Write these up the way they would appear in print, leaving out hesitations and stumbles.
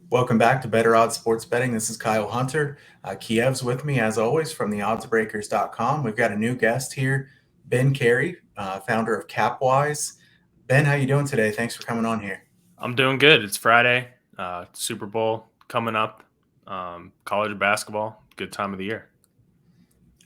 Welcome back to Better Odds Sports Betting. This is Kyle Hunter. Kiev's with me, as always, from the oddsbreakers.com. We've got a new guest here, Ben Carey, founder of Capwise. Ben, how you doing today? Thanks for coming on here. I'm doing good. It's Friday, Super Bowl coming up, college basketball, good time of the year.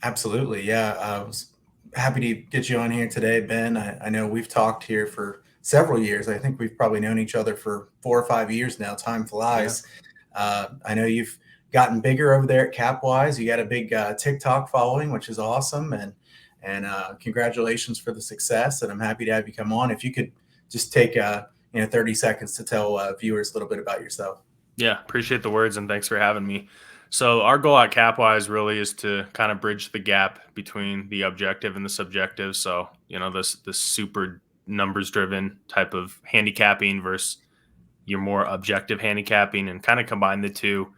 Absolutely. Yeah. I was happy to get you on here today, Ben. I know we've talked here for several years. I think we've probably known each other for 4 or 5 years now. Time Yeah. flies. I know you've gotten bigger over there at Capwise. You got a big TikTok following, which is awesome. And congratulations for the success. And I'm happy to have you come on. If you could just take 30 seconds to tell viewers a little bit about yourself. Yeah, appreciate the words and thanks for having me. So our goal at Capwise really is to kind of bridge the gap between the objective and the subjective. So, this super numbers driven type of handicapping versus your more objective handicapping and kind of combine the two,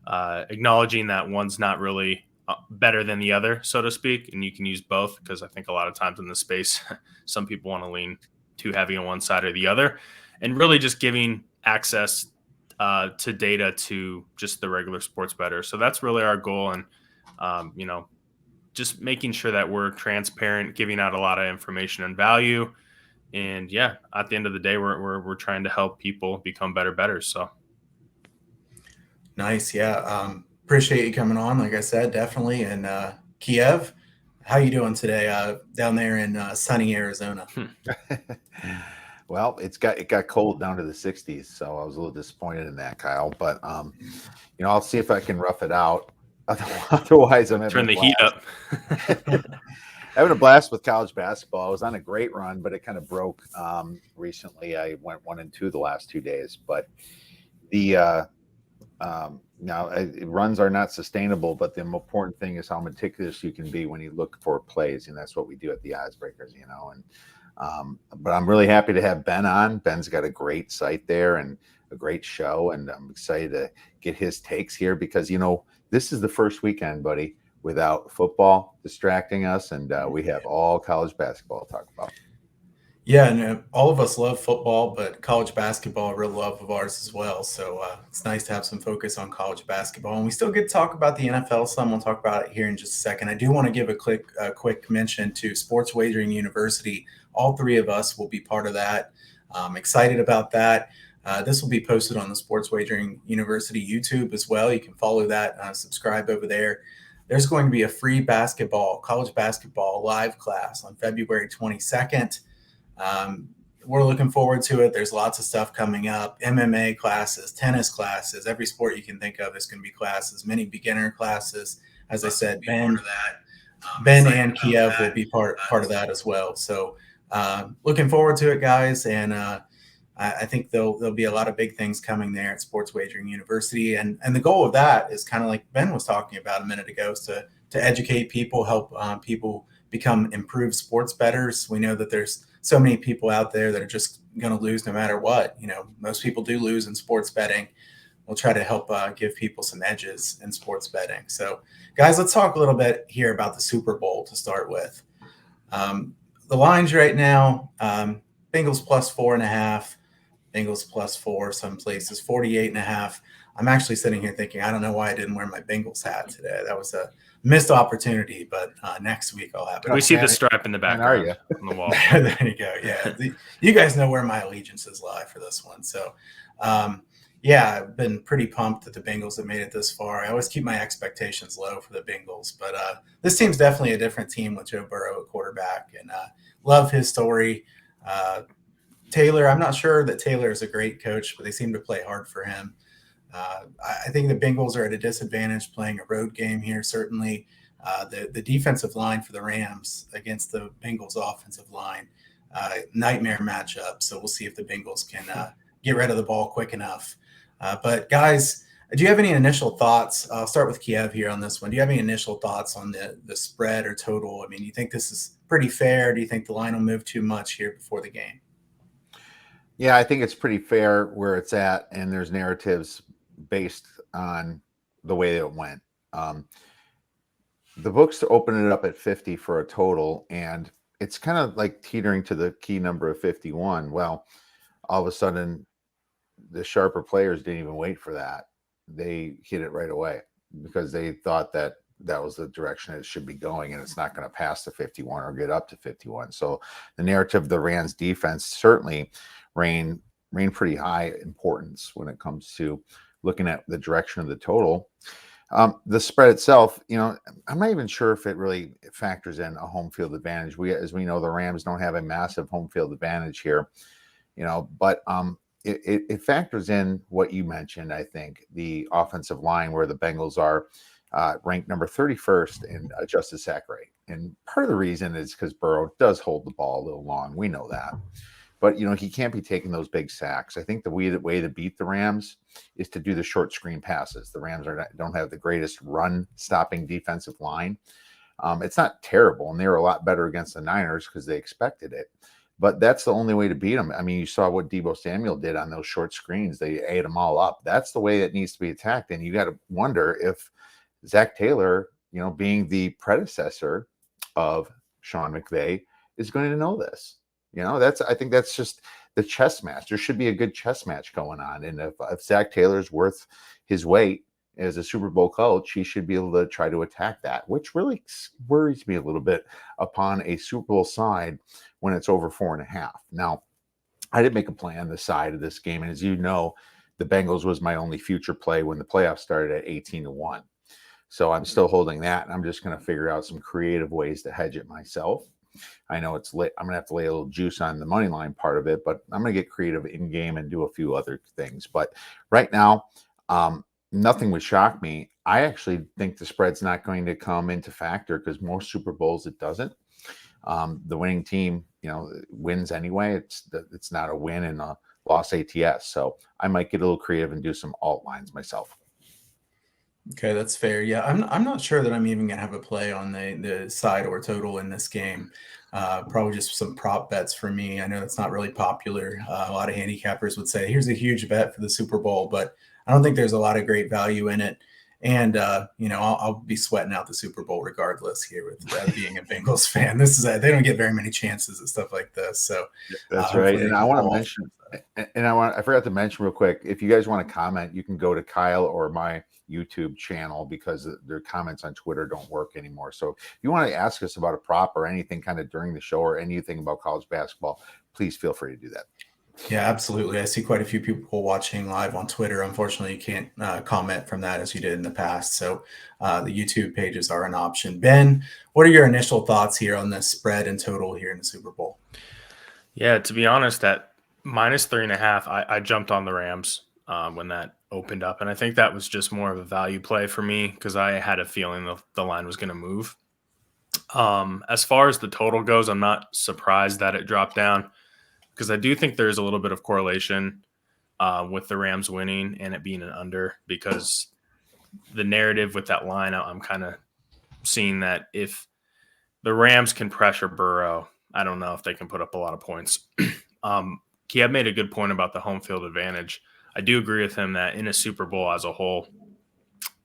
acknowledging that one's not really better than the other, so to speak. And you can use both because I think a lot of times in the space, some people want to lean too heavy on one side or the other, and really just giving access to data to just the regular sports bettor. So that's really our goal. And, just making sure that we're transparent, giving out a lot of information and value. And yeah, at the end of the day, we're trying to help people become better bettors. So Nice. Yeah. Appreciate you coming on. Like I said, definitely. And Kiev, how you doing today down there in sunny Arizona? Well, it got cold down to the 60s, so I was a little disappointed in that, Kyle. But I'll see if I can rough it out. Otherwise, I'm having turn the heat up. having a blast with college basketball. I was on a great run, but it kind of broke recently. I went 1-2 the last 2 days, but the now runs are not sustainable. But the important thing is how meticulous you can be when you look for plays, and that's what we do at the Odds Breakers, And but I'm really happy to have Ben on. Ben's got a great site there and a great show, and I'm excited to get his takes here because this is the first weekend, buddy, without football distracting us, and we have all college basketball to talk about. Yeah, and all of us love football, but college basketball, a real love of ours as well. So it's nice to have some focus on college basketball, and we still get to talk about the NFL. Some we'll talk about it here in just a second. I do want to give a quick mention to Sports Wagering University. All three of us will be part of that. I'm excited about that. This will be posted on the Sports Wagering University YouTube as well. You can follow that, subscribe over there. There's going to be a free college basketball live class on February 22nd. We're looking forward to it. There's lots of stuff coming up, MMA classes, tennis classes, every sport you can think of is going to be classes, many beginner classes. As I said, Ben and Kiev will be part of that as well. So looking forward to it, guys. And I think there'll be a lot of big things coming there at Sports Wagering University. And the goal of that is kind of like Ben was talking about a minute ago, is to educate people, help people become improved sports bettors. We know that there's so many people out there that are just going to lose no matter what. Most people do lose in sports betting. We'll try to help give people some edges in sports betting. So, guys, let's talk a little bit here about the Super Bowl to start with. The lines right now, Bengals plus 4.5, Bengals plus 4, some places 48.5. I'm actually sitting here thinking, I don't know why I didn't wear my Bengals hat today. That was a missed opportunity, but next week I'll have it. We see the stripe in the background on the wall. There you go. Yeah. You guys know where my allegiances lie for this one. So, yeah, I've been pretty pumped that the Bengals have made it this far. I always keep my expectations low for the Bengals, but this team's definitely a different team with Joe Burrow at quarterback, and love his story. Taylor, I'm not sure that Taylor is a great coach, but they seem to play hard for him. I think the Bengals are at a disadvantage playing a road game here, certainly. The defensive line for the Rams against the Bengals offensive line, nightmare matchup. So we'll see if the Bengals can get rid of the ball quick enough. But guys, do you have any initial thoughts? I'll start with Kiev here on this one. Do you have any initial thoughts on the spread or total? I mean, do you think this is pretty fair? Do you think the line will move too much here before the game? Yeah, I think it's pretty fair where it's at, and there's narratives based on the way it went. The books open it up at 50 for a total, and it's kind of like teetering to the key number of 51. Well, all of a sudden, the sharper players didn't even wait for that. They hit it right away because they thought that that was the direction it should be going, and it's not going to pass the 51 or get up to 51. So the narrative of the Rams defense certainly reigned pretty high importance when it comes to looking at the direction of the total. The spread itself, I'm not even sure if it really factors in a home field advantage. As we know, the Rams don't have a massive home field advantage here, but it factors in what you mentioned. I think the offensive line, where the Bengals are ranked number 31st in adjusted sack rate, and part of the reason is because Burrow does hold the ball a little long. We know that. But, he can't be taking those big sacks. I think the way to beat the Rams is to do the short screen passes. The Rams don't have the greatest run-stopping defensive line. It's not terrible, and they were a lot better against the Niners because they expected it. But that's the only way to beat them. I mean, you saw what Deebo Samuel did on those short screens. They ate them all up. That's the way it needs to be attacked. And you got to wonder if Zach Taylor, being the predecessor of Sean McVay, is going to know this. I think that's just the chess match. There should be a good chess match going on. And if Zach Taylor's worth his weight as a Super Bowl coach, he should be able to try to attack that, which really worries me a little bit upon a Super Bowl side when it's over 4.5. Now, I didn't make a play on the side of this game. And as you know, the Bengals was my only future play when the playoffs started at 18-1. So I'm still holding that. And I'm just going to figure out some creative ways to hedge it myself. I know it's late. I'm going to have to lay a little juice on the money line part of it, but I'm going to get creative in game and do a few other things. But right now, nothing would shock me. I actually think the spread's not going to come into factor because most Super Bowls it doesn't. The winning team, wins anyway. It's not a win and a loss ATS. So I might get a little creative and do some alt lines myself. Okay, that's fair. Yeah, I'm not sure that I'm even gonna have a play on the side or total in this game. Probably just some prop bets for me. I know it's not really popular. A lot of handicappers would say, "Here's a huge bet for the Super Bowl," but I don't think there's a lot of great value in it. And I'll be sweating out the Super Bowl regardless here with being a Bengals fan. They don't get very many chances at stuff like this. So that's right. And I want to mention, I forgot to mention real quick. If you guys want to comment, you can go to Kyle or my YouTube channel because their comments on Twitter don't work anymore. So if you want to ask us about a prop or anything kind of during the show or anything about college basketball, please feel free to do that. Yeah, absolutely. I see quite a few people watching live on Twitter. Unfortunately, you can't comment from that as you did in the past. So the YouTube pages are an option. Ben, what are your initial thoughts here on this spread and total here in the Super Bowl? Yeah, to be honest, at -3.5, I jumped on the Rams when that opened up. And I think that was just more of a value play for me because I had a feeling the line was going to move. As far as the total goes, I'm not surprised that it dropped down because I do think there's a little bit of correlation with the Rams winning and it being an under because the narrative with that line, I'm kind of seeing that if the Rams can pressure Burrow, I don't know if they can put up a lot of points. Kieb made a good point about the home field advantage. I do agree with him that in a Super Bowl as a whole,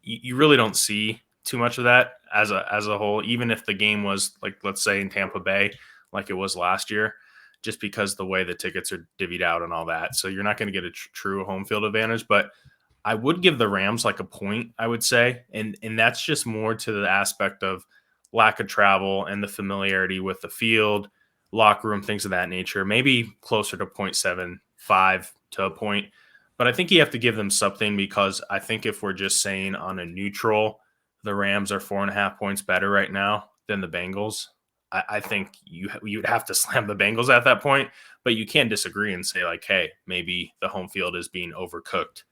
you really don't see too much of that as a whole, even if the game was like, let's say in Tampa Bay, like it was last year, just because the way the tickets are divvied out and all that. So you're not going to get a true home field advantage, but I would give the Rams like a point, I would say. And that's just more to the aspect of lack of travel and the familiarity with the field, locker room, things of that nature, maybe closer to 0.75 to a point. But I think you have to give them something because I think if we're just saying on a neutral, the Rams are 4.5 points better right now than the Bengals. I think you'd have to slam the Bengals at that point, but you can't disagree and say like, hey, maybe the home field is being overcooked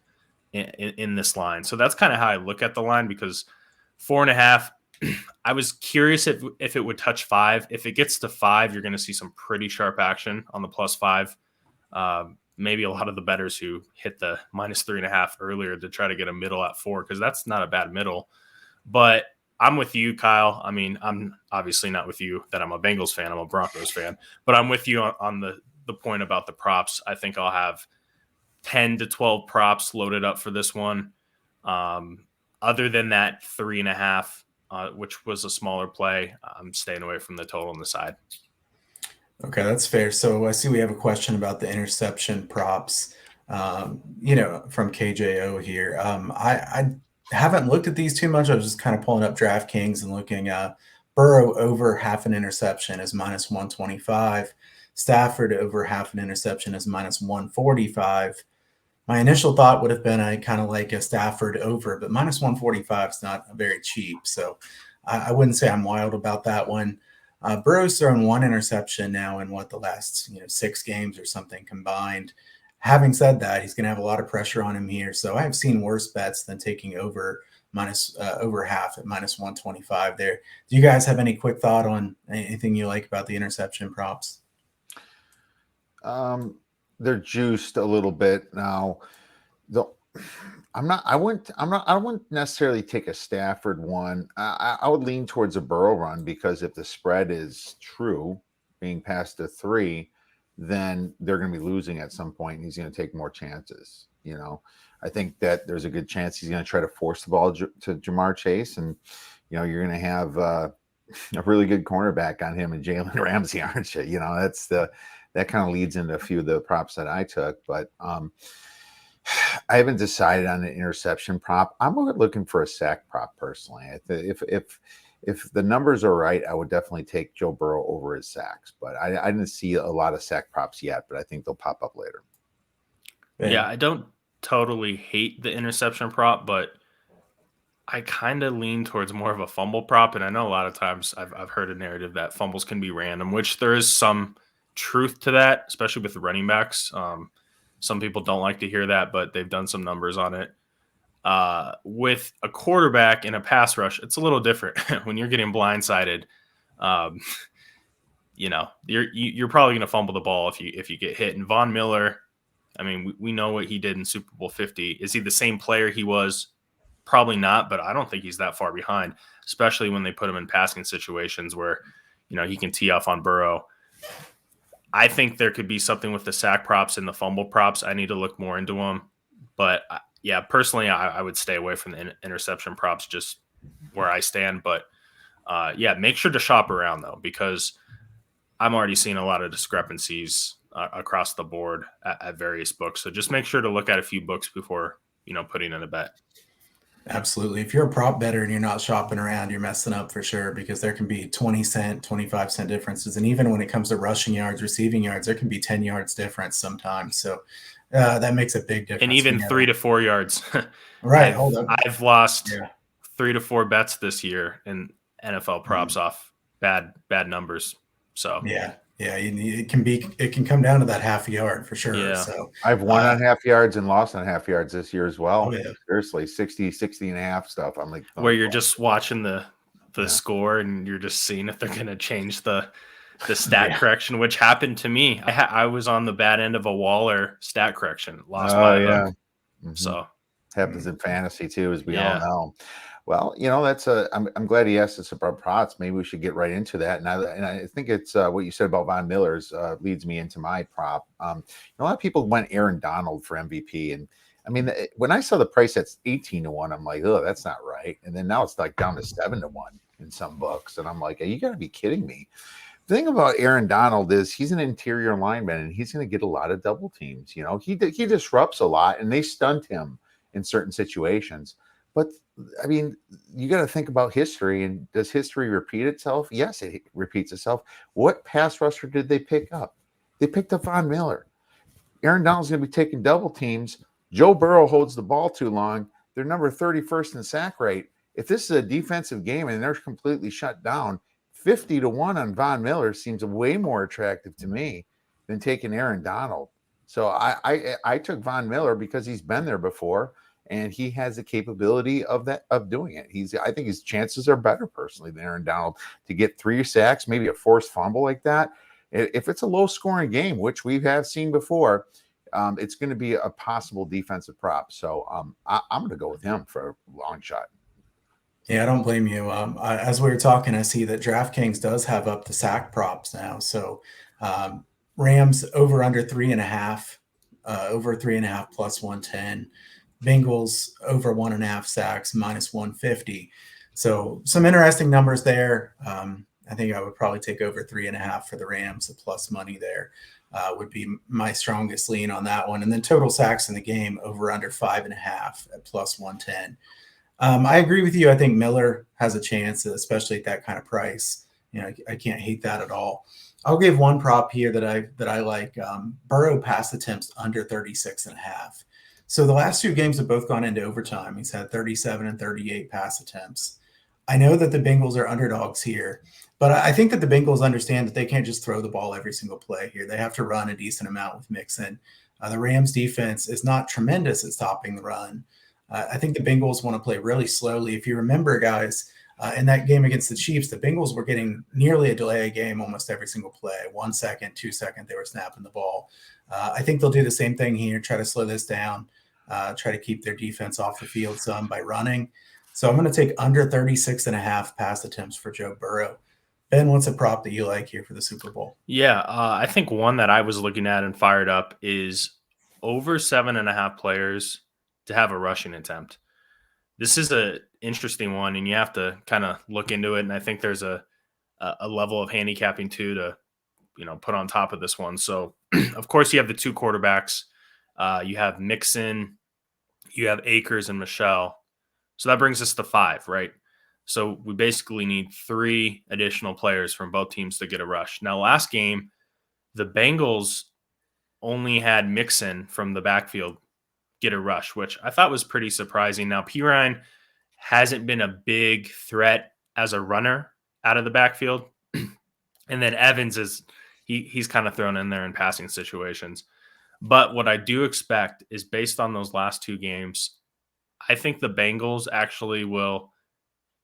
in this line. So that's kind of how I look at the line because 4.5, I was curious if it would touch 5. If it gets to 5, you're going to see some pretty sharp action on the +5. Maybe a lot of the bettors who hit the -3.5 earlier to try to get a middle at 4 because that's not a bad middle. But I'm with you, Kyle. I mean, I'm obviously not with you that I'm a Bengals fan. I'm a Broncos fan. But I'm with you on the point about the props. I think I'll have 10 to 12 props loaded up for this one. Other than that 3.5, which was a smaller play, I'm staying away from the total on the side. Okay, that's fair. So I see we have a question about the interception props. from KJO here. I haven't looked at these too much. I was just kind of pulling up DraftKings and looking. Burrow over half an interception is minus 125. Stafford over half an interception is minus 145. My initial thought would have been I kind of like a Stafford over, but minus 145 is not very cheap. So I wouldn't say I'm wild about that one. Burrow's thrown one interception now in the last 6 games or something combined. Having said that, he's going to have a lot of pressure on him here. So I've seen worse bets than taking over half at minus 125 there. Do you guys have any quick thought on anything you like about the interception props? They're juiced a little bit now. I wouldn't necessarily take a Stafford one. I would lean towards a Burrow run, because if the spread is true, being past the 3, then they're going to be losing at some point, and he's going to take more chances. I think that there's a good chance he's going to try to force the ball to Jamar Chase, and you're going to have a really good cornerback on him and Jalen Ramsey, aren't you? That kind of leads into a few of the props that I took, but I haven't decided on an interception prop. I'm looking for a sack prop personally. If the numbers are right, I would definitely take Joe Burrow over his sacks, but I didn't see a lot of sack props yet, but I think they'll pop up later. Yeah, I don't totally hate the interception prop, but I kind of lean towards more of a fumble prop. And I know a lot of times I've heard a narrative that fumbles can be random, which there is some truth to that, especially with the running backs. Some people don't like to hear that, but they've done some numbers on it. With a quarterback in a pass rush, it's a little different. When you're getting blindsided, you're probably going to fumble the ball if you get hit. And Von Miller, I mean, we know what he did in Super Bowl 50. Is he the same player he was? Probably not, but I don't think he's that far behind, especially when they put him in passing situations where, he can tee off on Burrow. I think there could be something with the sack props and the fumble props. I need to look more into them. But, yeah, personally, I would stay away from the interception props, just where I stand. But, make sure to shop around, though, because I'm already seeing a lot of discrepancies across the board at various books. So just make sure to look at a few books before, putting in a bet. Absolutely. If you're a prop bettor and you're not shopping around, you're messing up for sure, because there can be 20-cent, 25-cent differences. And even when it comes to rushing yards, receiving yards, there can be 10 yards difference sometimes. So that makes a big difference. And even 3 to 4 yards. Right. Hold up. I've lost 3 to 4 bets this year in NFL props off bad numbers. So it can come down to that half yard for sure. Yeah. So I've won on half yards and lost on half yards this year as well. Oh, yeah. Seriously, 60 and a half stuff. I'm like, where you're just watching the score and you're just seeing if they're going to change the stat correction, which happened to me. I was on the bad end of a Waller stat correction, lost by them. Mm-hmm. So happens in fantasy too, as we all know. Well, I'm glad he asked us about props. Maybe we should get right into that. And I think it's what you said about Von Miller's leads me into my prop. A lot of people went Aaron Donald for MVP, and I mean, when I saw the price at 18 to 1, I'm like, oh, that's not right. And then now it's like down to 7 to 1 in some books, and I'm like, you got to be kidding me. The thing about Aaron Donald is he's an interior lineman, and he's going to get a lot of double teams. He disrupts a lot, and they stunt him in certain situations. But I mean, you got to think about history, and does history repeat itself? Yes, it repeats itself. What pass rusher did they pick up? They picked up Von Miller. Aaron Donald's going to be taking double teams. Joe Burrow holds the ball too long. They're number 31st in sack rate. If this is a defensive game and they're completely shut down, 50 to 1 on Von Miller seems way more attractive to me than taking Aaron Donald. So I took Von Miller because he's been there before, and he has the capability of doing it. I think his chances are better personally than Aaron Donald to get 3 sacks, maybe a forced fumble like that. If it's a low scoring game, which we have seen before, it's going to be a possible defensive prop. So I'm going to go with him for a long shot. Yeah, I don't blame you. As we were talking, I see that DraftKings does have up the sack props now. So Rams over under 3.5, over 3.5 plus 110. Bengals over 1.5 sacks minus 150. So some interesting numbers there. I think I would probably take over 3.5 for the Rams, the plus money there. would be my strongest lean on that one. And then total sacks in the game over under 5.5 at plus 110. I agree with you. I think Miller has a chance, especially at that kind of price. I can't hate that at all. I'll give one prop here that I like. Burrow pass attempts under 36.5. So the last 2 games have both gone into overtime. He's had 37 and 38 pass attempts. I know that the Bengals are underdogs here, but I think that the Bengals understand that they can't just throw the ball every single play here. They have to run a decent amount with Mixon. The Rams defense is not tremendous at stopping the run. I think the Bengals want to play really slowly. If you remember, guys, in that game against the Chiefs, the Bengals were getting nearly a delay game almost every single play. 1 second, 2 second, they were snapping the ball. I think they'll do the same thing here, try to slow this down, try to keep their defense off the field some by running. So I'm going to take under 36.5 pass attempts for Joe Burrow. Ben, what's a prop that you like here for the Super Bowl? Yeah, I think one that I was looking at and fired up is over 7.5 players to have a rushing attempt. This is an interesting one, and you have to kind of look into it. And I think there's a level of handicapping too to put on top of this one. So, of course, you have the 2 quarterbacks. You have Mixon, you have Akers and Michelle. So that brings us to 5, right? So we basically need 3 additional players from both teams to get a rush. Now, last game, the Bengals only had Mixon from the backfield get a rush, which I thought was pretty surprising. Now, Pirine hasn't been a big threat as a runner out of the backfield. And then Evans he's kind of thrown in there in passing situations. But what I do expect is based on those last 2 games, I think the Bengals actually will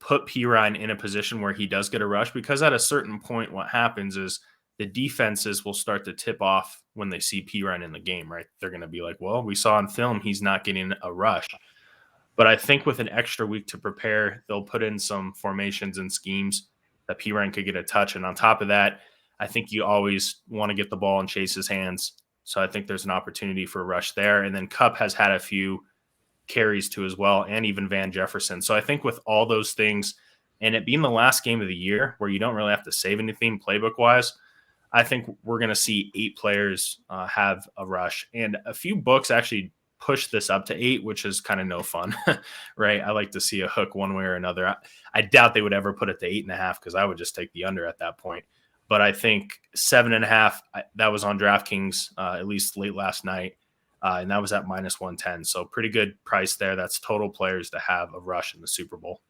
put Pirine in a position where he does get a rush, because at a certain point, what happens is the defenses will start to tip off when they see Pirine in the game, right? They're going to be like, well, we saw on film he's not getting a rush. But I think with an extra week to prepare, they'll put in some formations and schemes that Pirine could get a touch. And on top of that, I think you always want to get the ball in Chase's hands. So I think there's an opportunity for a rush there. And then Kupp has had a few carries too as well, and even Van Jefferson. So I think with all those things, and it being the last game of the year where you don't really have to save anything playbook-wise, I think we're going to see 8 players have a rush. And a few books actually push this up to 8, which is kind of no fun, right? I like to see a hook one way or another. I doubt they would ever put it to 8.5, because I would just take the under at that point. But I think 7.5, that was on DraftKings at least late last night. And that was at minus 110. So pretty good price there. That's total players to have a rush in the Super Bowl.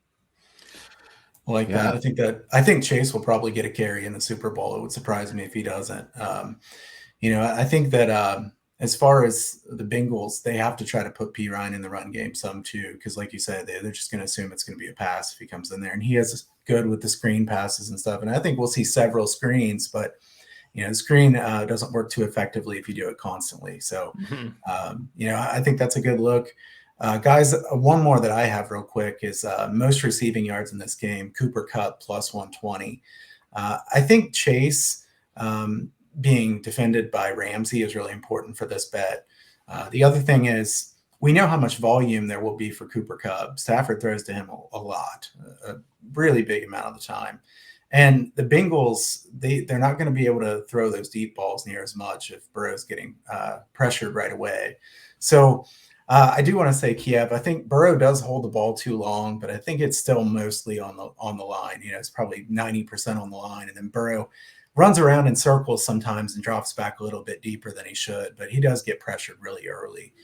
I like that. I think Chase will probably get a carry in the Super Bowl. It would surprise me if he doesn't. I think that as far as the Bengals, they have to try to put Pirine in the run game some too, because like you said, they're just going to assume it's going to be a pass if he comes in there, and he is good with the screen passes and stuff. And I think we'll see several screens, but the screen doesn't work too effectively if you do it constantly. So, I think that's a good look. Guys, one more that I have real quick is most receiving yards in this game, Cooper Kupp plus 120. I think Chase being defended by Ramsey is really important for this bet. The other thing is we know how much volume there will be for Cooper Kupp. Stafford throws to him a lot, a really big amount of the time. And the Bengals, they're not going to be able to throw those deep balls near as much if Burrow's getting pressured right away. So I do want to say, Kiev, I think Burrow does hold the ball too long, but I think it's still mostly on the line. It's probably 90% on the line. And then Burrow runs around in circles sometimes and drops back a little bit deeper than he should, but he does get pressured really early.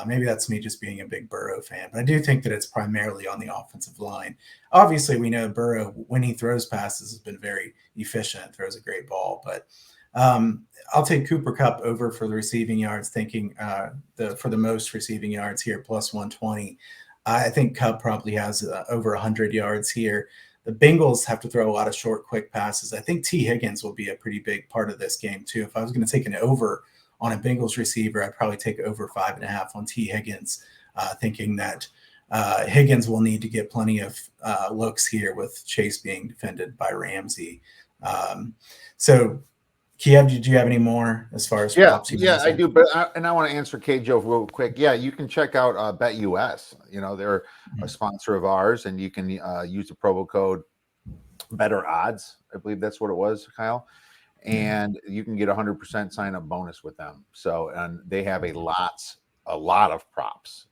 Maybe that's me just being a big Burrow fan, but I do think that it's primarily on the offensive line. Obviously, we know Burrow, when he throws passes, has been very efficient, throws a great ball. But I'll take Cooper Kupp over for the receiving yards, thinking for the most receiving yards here, plus 120. I think Kupp probably has over 100 yards here. The Bengals have to throw a lot of short, quick passes. I think T. Higgins will be a pretty big part of this game, too. If I was going to take an over on a Bengals receiver, I'd probably take over 5.5 on T. Higgins, thinking that Higgins will need to get plenty of looks here with Chase being defended by Ramsey. So, Kiev, did you have any more as far as props? Yeah, I do. But I want to answer K-Joe real quick. Yeah, you can check out BetUS. They're a sponsor of ours, and you can use the promo code Better Odds. I believe that's what it was, Kyle. and you can get 100% sign up bonus with them. So, and they have a lot of props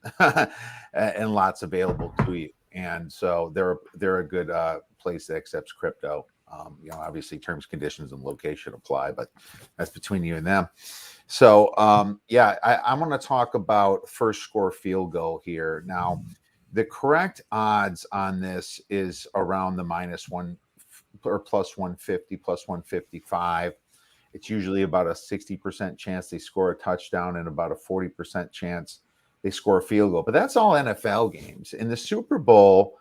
and lots available to you. And so they're a good place that accepts crypto. Obviously terms, conditions, and location apply, but that's between you and them. So, I'm going to talk about first score field goal here. Now, the correct odds on this is around the -1 or +150, +155. It's usually about a 60% chance they score a touchdown and about a 40% chance they score a field goal. But that's all NFL games. In the Super Bowl,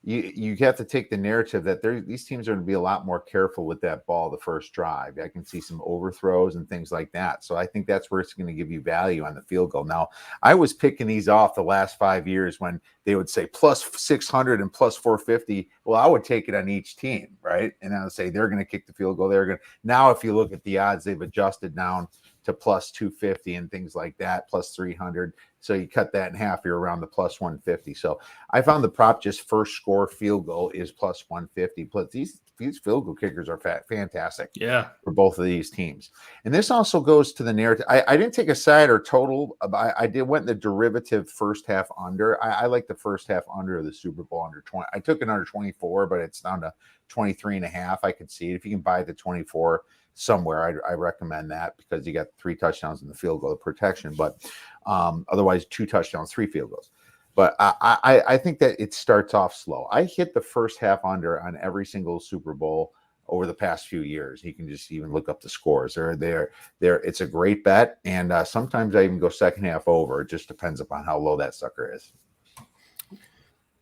you have to take the narrative that these teams are going to be a lot more careful with that ball the first drive. I can see some overthrows and things like that. So I think that's where it's going to give you value on the field goal. Now, I was picking these off the last 5 years when they would say +600 and +450. Well, I would take it on each team, right? And I would say they're going to kick the field goal. They're going to. Now, if you look at the odds, they've adjusted down to +250 and things like that, +300. So you cut that in half, you're around the +150. So I found the prop just first score field goal is +150. But these field goal kickers are fantastic. Yeah. For both of these teams. And this also goes to the narrative. I didn't take a side or total. I went the derivative first half under. I like the first half under of the Super Bowl under 20. I took it under 24, but it's down to 23.5. I could see it. If you can buy the 24 somewhere, I recommend that because you got 3 touchdowns in the field goal protection. But otherwise, 2 touchdowns, 3 field goals. But I think that it starts off slow. I hit the first half under on every single Super Bowl over the past few years. You can just even look up the scores. They're it's a great bet, and sometimes I even go second half over. It just depends upon how low that sucker is.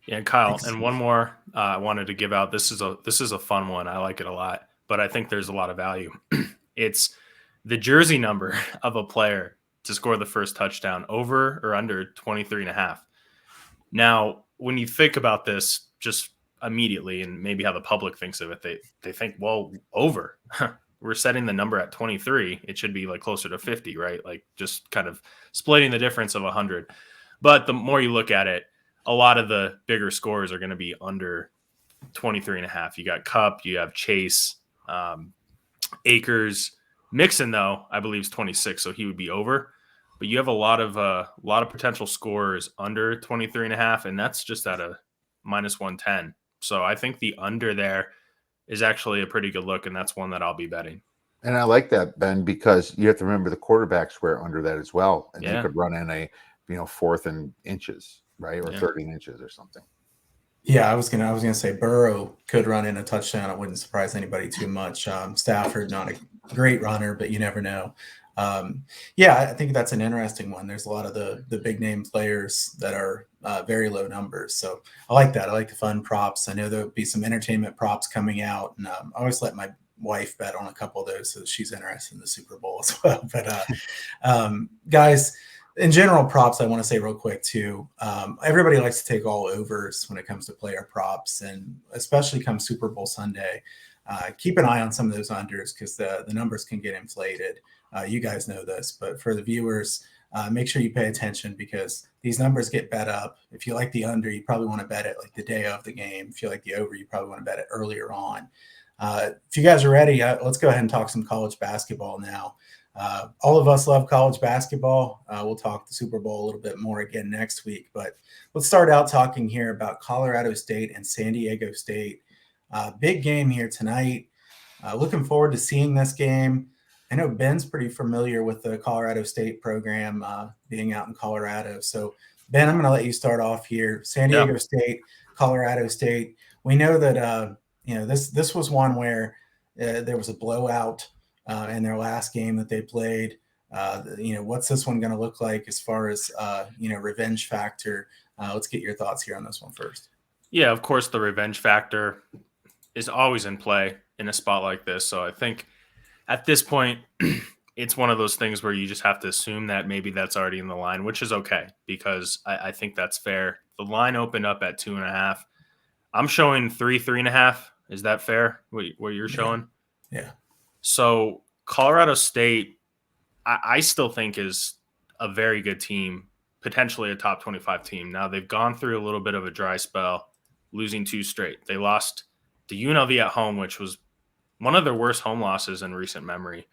Yeah, Kyle, and one more I wanted to give out. This is a fun one. I like it a lot, but I think there's a lot of value. It's the jersey number of a player to score the first touchdown, over or under 23.5. Now, when you think about this just immediately, and maybe how the public thinks of it, they think, well, over. We're setting the number at 23. It should be like closer to 50, right? Like just kind of splitting the difference of 100. But the more you look at it, a lot of the bigger scores are going to be under 23.5. You got Cup, you have Chase, Akers. Mixon, though, I believe is 26, so he would be over. But you have a lot of potential scorers under 23.5, and that's just at a -110. So I think the under there is actually a pretty good look, and that's one that I'll be betting. And I like that, Ben, because you have to remember the quarterbacks were under that as well, and you could run in a 4th and inches, right, or 13 inches or something. Yeah, I was gonna say Burrow could run in a touchdown. It wouldn't surprise anybody too much. Stafford, not a great runner, but you never know. I think that's an interesting one. There's a lot of the big name players that are very low numbers. So I like that. I like the fun props. I know there'll be some entertainment props coming out, and I always let my wife bet on a couple of those so she's interested in the Super Bowl as well. But guys, in general, props, I want to say real quick too. Everybody likes to take all overs when it comes to player props, and especially come Super Bowl Sunday. Keep an eye on some of those unders because the numbers can get inflated. You guys know this, but for the viewers, make sure you pay attention because these numbers get bet up. If you like the under, you probably want to bet it like the day of the game. If you like the over, you probably want to bet it earlier on. If you guys are ready, let's go ahead and talk some college basketball now. All of us love college basketball. We'll talk the Super Bowl a little bit more again next week, but let's start out talking here about Colorado State and San Diego State. Big game here tonight. Looking forward to seeing this game. I know Ben's pretty familiar with the Colorado State program, being out in Colorado. So, Ben, I'm going to let you start off here. San Diego State, Colorado State. We know that this was one where there was a blowout in their last game that they played. What's this one going to look like as far as revenge factor? Let's get your thoughts here on this one first. Yeah, of course, the revenge factor is always in play in a spot like this. So I think at this point, it's one of those things where you just have to assume that maybe that's already in the line, which is okay because I think that's fair. The line opened up at 2.5. I'm showing 3.5. Is that fair? What you're showing? Yeah. So Colorado State, I still think is a very good team, potentially a top 25 team. Now they've gone through a little bit of a dry spell, losing 2 straight. They lost to UNLV at home, which was one of their worst home losses in recent memory.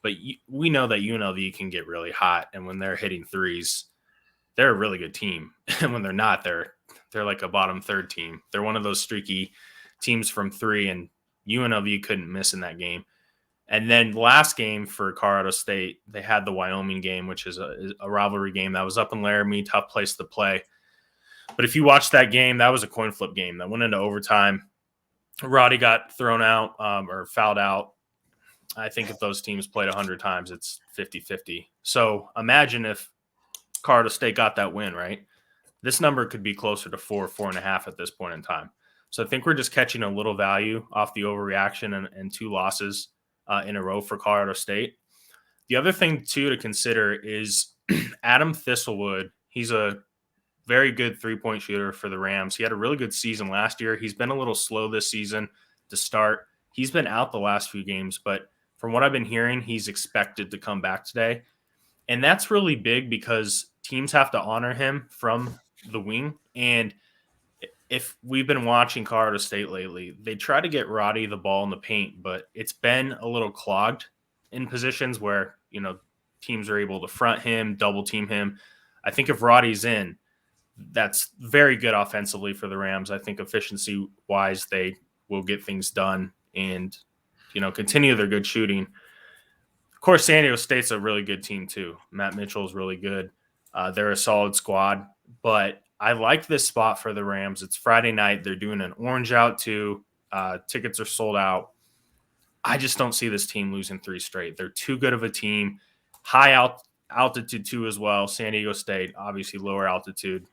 But we know that UNLV can get really hot, and when they're hitting threes, they're a really good team. And when they're not, they're like a bottom third team. They're one of those streaky teams from three, and UNLV couldn't miss in that game. And then last game for Colorado State, they had the Wyoming game, which is a rivalry game that was up in Laramie, tough place to play. But if you watch that game, that was a coin flip game that went into overtime. Roddy got thrown out or fouled out. I think if those teams played 100 times, it's 50-50. So imagine if Colorado State got that win, right? This number could be closer to 4.5 at this point in time. So I think we're just catching a little value off the overreaction and 2 losses in a row for Colorado State. The other thing, too, to consider is Adam Thistlewood. He's a very good three-point shooter for the Rams. He had a really good season last year. He's been a little slow this season to start. He's been out the last few games, but from what I've been hearing, he's expected to come back today. And that's really big because teams have to honor him from the wing. And if we've been watching Colorado State lately, they try to get Roddy the ball in the paint, but it's been a little clogged in positions where, teams are able to front him, double team him. I think if Roddy's in, that's very good offensively for the Rams. I think efficiency wise, they will get things done and, continue their good shooting. Of course, San Diego State's a really good team too. Matt Mitchell is really good. They're a solid squad, but I like this spot for the Rams. It's Friday night. They're doing an orange out too. Tickets are sold out. I just don't see this team losing 3 straight. They're too good of a team. High altitude too as well. San Diego State, obviously lower altitude.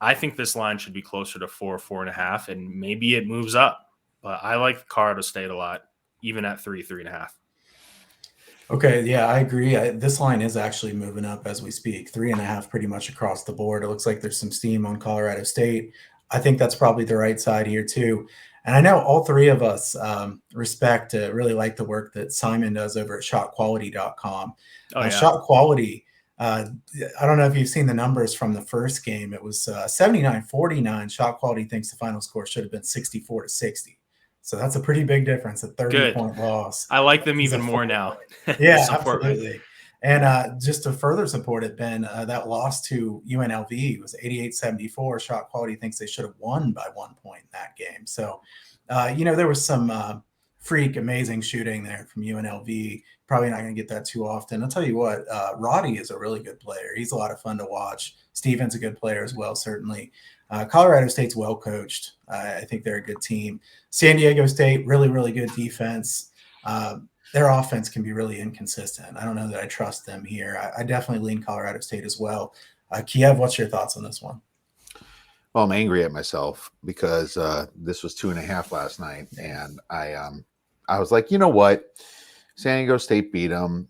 I think this line should be closer to 4.5, and maybe it moves up. But I like Colorado State a lot, even at 3.5. Okay, yeah, I agree. This line is actually moving up as we speak. 3.5 pretty much across the board. It looks like there's some steam on Colorado State. I think that's probably the right side here too. And I know all 3 of us really like the work that Simon does over at shotquality.com. Oh, yeah. Shot quality, I don't know if you've seen the numbers from the first game. It was 79-49. Shot quality thinks the final score should have been 64-60. So that's a pretty big difference, a 30-point loss. I like them even more now. Yeah, absolutely. And just to further support it, Ben, that loss to UNLV was 88-74. Shot quality thinks they should have won by 1 point in that game. So, there was some freak amazing shooting there from UNLV. Probably not going to get that too often. I'll tell you what, Roddy is a really good player. He's a lot of fun to watch. Steven's a good player as well, certainly. Colorado State's well coached. I think they're a good team. San Diego State, really, really good defense. Their offense can be really inconsistent. I don't know that I trust them here. I definitely lean Colorado State as well. Kiev, what's your thoughts on this one? Well, I'm angry at myself because this was 2.5 last night, and I was like, you know what? San Diego State beat them.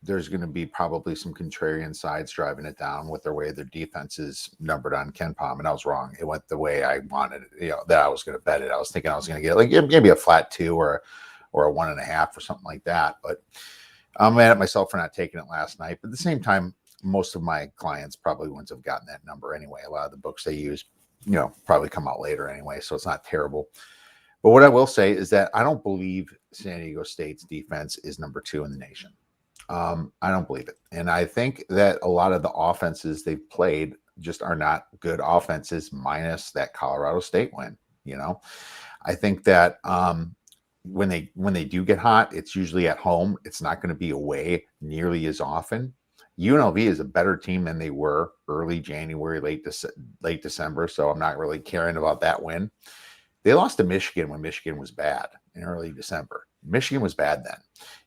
There's going to be probably some contrarian sides driving it down with their way their defense is numbered on KenPom, and I was wrong. It went the way I wanted it, that I was going to bet it. I was thinking I was going to get like maybe a flat 2 or a 1.5 or something like that. But I'm mad at myself for not taking it last night. But at the same time, most of my clients probably wouldn't have gotten that number anyway. A lot of the books they use, probably come out later anyway, so it's not terrible. But what I will say is that I don't believe San Diego State's defense is number 2 in the nation. I don't believe it. And I think that a lot of the offenses they've played just are not good offenses, minus that Colorado State win. I think that when they do get hot, it's usually at home. It's not going to be away nearly as often. UNLV is a better team than they were early January, late December. So I'm not really caring about that win. They lost to Michigan when Michigan was bad in early December. Michigan was bad then.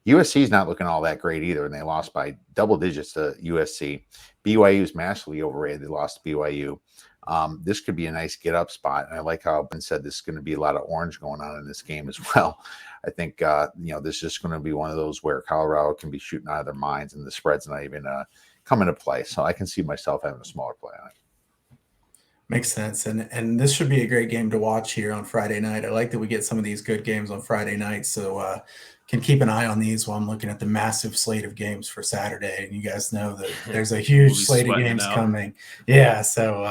USC is not looking all that great either, and they lost by double digits to USC. BYU is massively overrated. They lost to BYU. This could be a nice get-up spot, and I like how Ben said this is going to be a lot of orange going on in this game as well. I think, this is just going to be one of those where Colorado can be shooting out of their minds, and the spread's not even come into play. So I can see myself having a smaller play on it. Makes sense. And this should be a great game to watch here on Friday night. I like that we get some of these good games on Friday night. So can keep an eye on these while I'm looking at the massive slate of games for Saturday. And you guys know that there's a huge slate of games coming. Yeah. So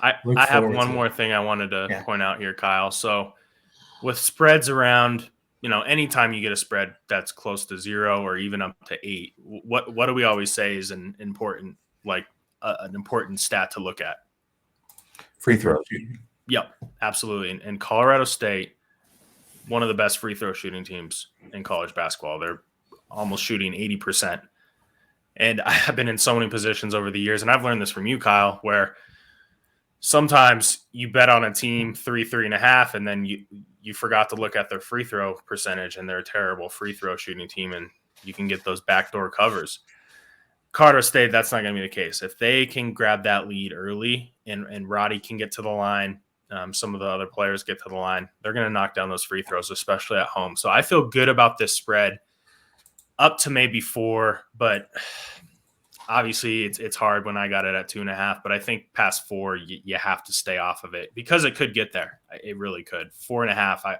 I have one more thing I wanted to point out here, Kyle. So with spreads around anytime you get a spread that's close to 0 or even up to 8, what do we always say is an important stat to look at? Free throws. Yep, absolutely. And Colorado State, one of the best free throw shooting teams in college basketball. They're almost shooting 80%. And I have been in so many positions over the years, and I've learned this from you, Kyle, where sometimes you bet on a team 3.5, and then you forgot to look at their free throw percentage, and they're a terrible free throw shooting team, and you can get those backdoor covers. Colorado State, that's not going to be the case. If they can grab that lead early and Roddy can get to the line, some of the other players get to the line, they're going to knock down those free throws, especially at home. So I feel good about this spread up to maybe 4, but obviously it's hard when I got it at 2.5, but I think past 4, you have to stay off of it because it could get there. It really could. 4.5,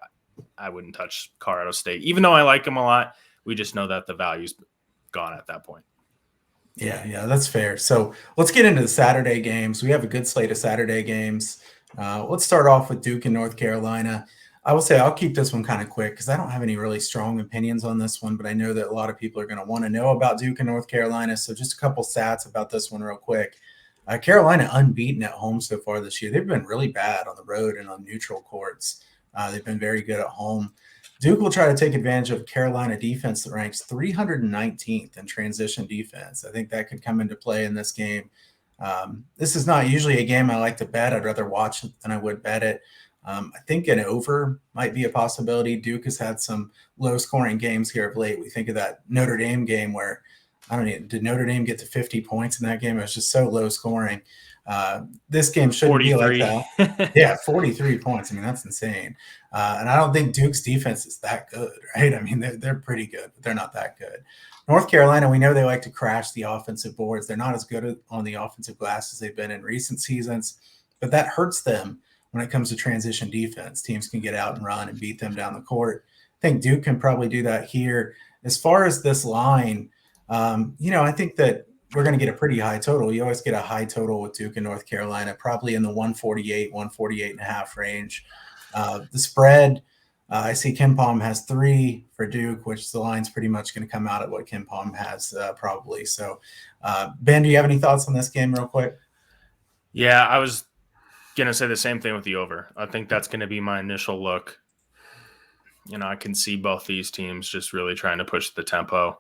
I wouldn't touch Colorado State, even though I like them a lot. We just know that the value's gone at that point. Yeah, that's fair. So let's get into the Saturday games. We have a good slate of Saturday games. Let's start off with Duke and North Carolina. I will say I'll keep this one kind of quick because I don't have any really strong opinions on this one, but I know that a lot of people are going to want to know about Duke and North Carolina. So just a couple stats about this one real quick. Carolina unbeaten at home so far this year. They've been really bad on the road and on neutral courts. They've been very good at home. Duke will try to take advantage of Carolina defense that ranks 319th in transition defense. I think that could come into play in this game. This is not usually a game I like to bet. I'd rather watch it than I would bet it. I think an over might be a possibility. Duke has had some low-scoring games here of late. We think of that Notre Dame game where, did Notre Dame get to 50 points in that game? It was just so low-scoring. This game shouldn't 43. be like that. Yeah, 43 points. I mean, that's insane. And I don't think Duke's defense is that good, right? I mean, they're pretty good, but they're not that good. North Carolina, we know they like to crash the offensive boards. They're not as good on the offensive glass as they've been in recent seasons, but that hurts them when it comes to transition defense. Teams can get out and run and beat them down the court. I think Duke can probably do that here. As far as this line, I think that we're going to get a pretty high total. You always get a high total with Duke and North Carolina, probably in the 148.5 range. The spread, I see KenPom has 3 for Duke, which the line's pretty much going to come out at what KenPom has probably. So, Ben, do you have any thoughts on this game real quick? Yeah, I was going to say the same thing with the over. I think that's going to be my initial look. I can see both these teams just really trying to push the tempo.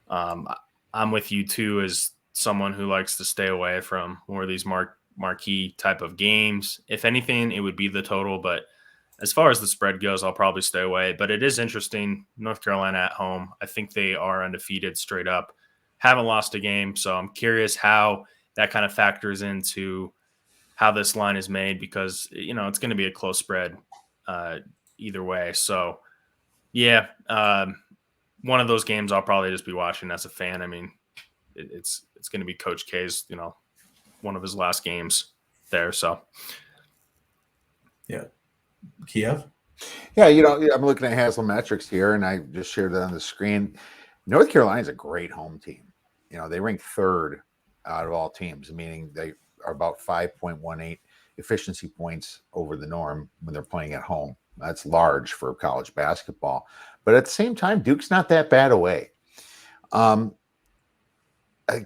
I'm with you too, as someone who likes to stay away from more of these marquee type of games. If anything, it would be the total, but as far as the spread goes, I'll probably stay away. But it is interesting. North Carolina at home, I think they are undefeated straight up. Haven't lost a game, so I'm curious how that kind of factors into how this line is made because, it's going to be a close spread either way. So, yeah, one of those games I'll probably just be watching as a fan. I mean, it's going to be Coach K's, one of his last games there. So, yeah. Kiev? Yeah, I'm looking at Haslametrics here, and I just shared that on the screen. North Carolina is a great home team. They rank 3rd out of all teams, meaning they are about 5.18 efficiency points over the norm when they're playing at home. That's large for college basketball. But at the same time, Duke's not that bad away.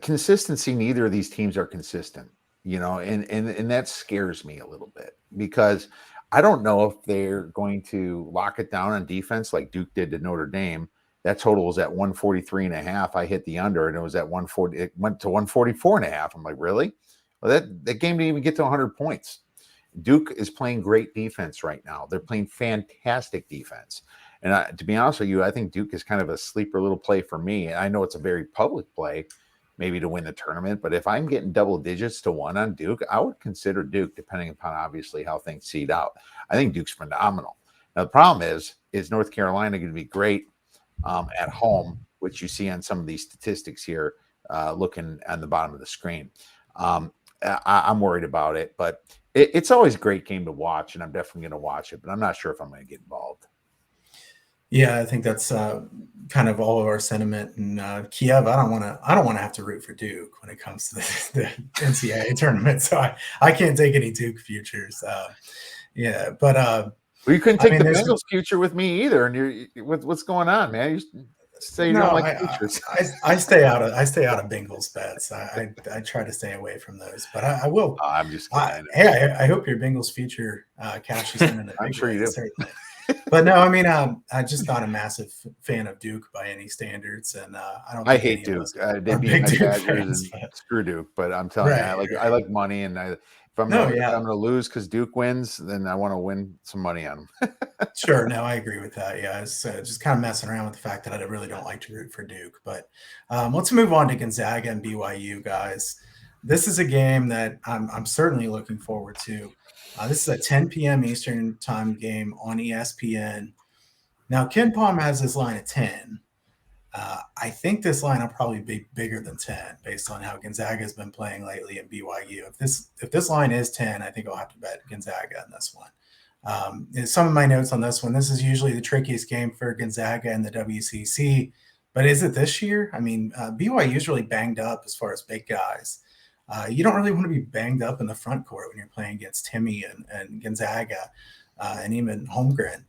Consistency, neither of these teams are consistent, and that scares me a little bit because I don't know if they're going to lock it down on defense like Duke did to Notre Dame. That total was at 143.5. I hit the under, and it was at 140. It went to 144.5. I'm like, really? Well, that game didn't even get to 100 points. Duke is playing great defense right now. They're playing fantastic defense. And to be honest with you, I think Duke is kind of a sleeper little play for me. And I know it's a very public play, maybe to win the tournament. But if I'm getting double digits to 1 on Duke, I would consider Duke, depending upon obviously how things seed out. I think Duke's phenomenal. Now, the problem is North Carolina going to be great at home, which you see on some of these statistics here, looking on the bottom of the screen. I'm worried about it, but it's always a great game to watch, and I'm definitely going to watch it, but I'm not sure if I'm going to get involved. Yeah, I think that's kind of all of our sentiment. And Kiev, I don't want to have to root for Duke when it comes to the NCAA tournament, so I can't take any Duke futures. But Well, you couldn't I take mean, the there's Bengals future with me either. And what's going on, man? You say you no, don't like futures. I stay out of Bengals bets. I try to stay away from those, but I will. I'm just kidding. I know. Hey, I hope your Bengals future cashes in a I'm big sure way, you do. certainly. But no, I mean, I'm just not a massive fan of Duke by any standards, and I don't I think hate any of Duke. us They are beat big my Duke Badgers fans. and screw Duke. But I'm telling you, I like money, and if I'm No, gonna yeah. lose because Duke wins, then I want to win some money on them. Sure. No, I agree with that. Yeah, it's just kind of messing around with the fact that I really don't like to root for Duke. But let's move on to Gonzaga and BYU, guys. This is a game that I'm certainly looking forward to. This is a 10 p.m. Eastern time game on ESPN. Now, Ken Palm has this line at 10. I think this line will probably be bigger than 10 based on how Gonzaga has been playing lately in BYU. If this line is 10, I think I'll have to bet Gonzaga in this one. Some of my notes on this one, this is usually the trickiest game for Gonzaga and the WCC, but is it this year? I mean, BYU is really banged up as far as big guys. You don't really want to be banged up in the front court when you're playing against Timmy and Gonzaga and even Holmgren.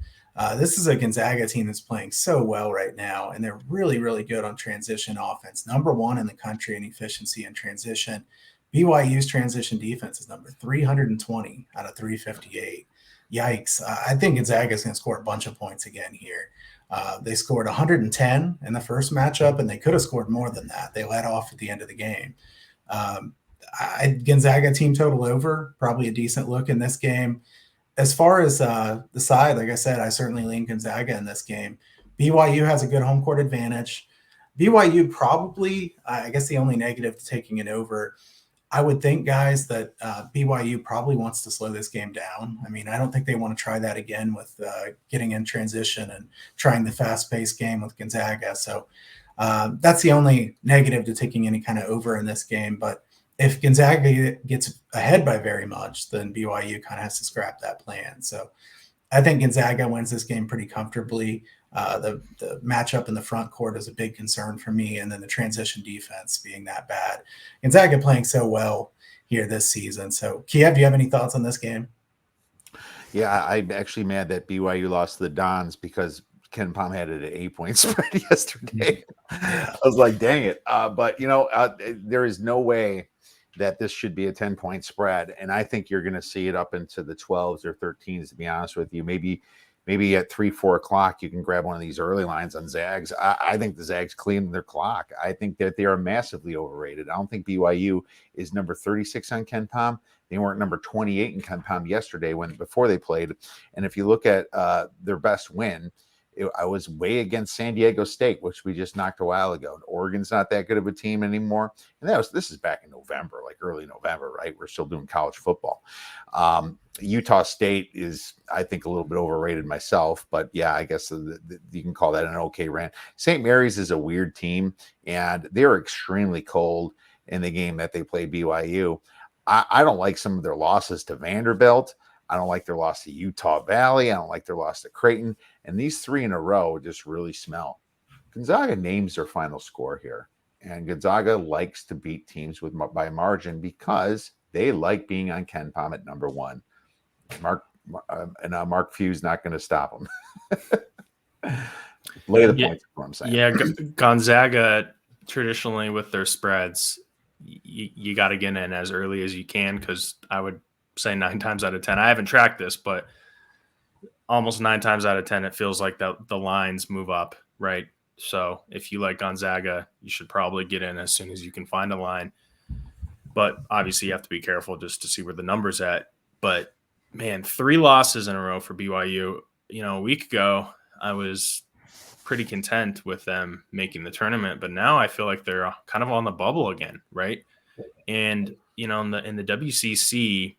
This is a Gonzaga team that's playing so well right now, and they're really, really good on transition offense. Number 1 in the country in efficiency and transition. BYU's transition defense is number 320 out of 358. Yikes. I think Gonzaga is going to score a bunch of points again here. They scored 110 in the first matchup, and they could have scored more than that. They let off at the end of the game. Gonzaga team total over, probably a decent look in this game. As far as the side, like I said, I certainly lean Gonzaga in this game. BYU has a good home court advantage. BYU probably, I guess the only negative to taking it over, I would think, guys, that BYU probably wants to slow this game down. I mean, I don't think they want to try that again with getting in transition and trying the fast-paced game with Gonzaga. So that's the only negative to taking any kind of over in this game. But if Gonzaga gets ahead by very much, then BYU kind of has to scrap that plan. So I think Gonzaga wins this game pretty comfortably. The matchup in the front court is a big concern for me, and then the transition defense being that bad. Gonzaga playing so well here this season. So, Kiev, do you have any thoughts on this game? Yeah, I'm actually mad that BYU lost to the Dons because Ken Palm had it at 8-point spread yesterday. I was like, dang it. But, there is no way that this should be a 10-point spread. And I think you're going to see it up into the 12s or 13s, to be honest with you. Maybe at 3-4 o'clock, you can grab one of these early lines on Zags. I think the Zags cleaned their clock. I think that they are massively overrated. I don't think BYU is number 36 on Ken Palm. They weren't number 28 in Ken Palm yesterday before they played. And if you look at their best win, I was way against San Diego State, which we just knocked a while ago. Oregon's not that good of a team anymore. And this is back in November, like early November, right? We're still doing college football. Utah State is, I think, a little bit overrated myself, but yeah, I guess you can call that an okay rant. St. Mary's is a weird team, and they're extremely cold in the game that they play BYU. I don't like some of their losses to Vanderbilt. I don't like their loss to Utah Valley. I don't like their loss to Creighton. And these 3 in a row just really smell. Gonzaga names their final score here. And Gonzaga likes to beat teams by margin because they like being on Ken Palm at number 1. Mark Few's not going to stop them. Lay the points, is what I'm saying. Yeah, Gonzaga, traditionally with their spreads, you got to get in as early as you can, because I would say 9 times out of 10, I haven't tracked this, but almost 9 times out of 10, it feels like the lines move up, right? So if you like Gonzaga, you should probably get in as soon as you can find a line. But obviously you have to be careful just to see where the number's at. But man, 3 losses in a row for BYU. A week ago, I was pretty content with them making the tournament, but now I feel like they're kind of on the bubble again, right? And, in the WCC,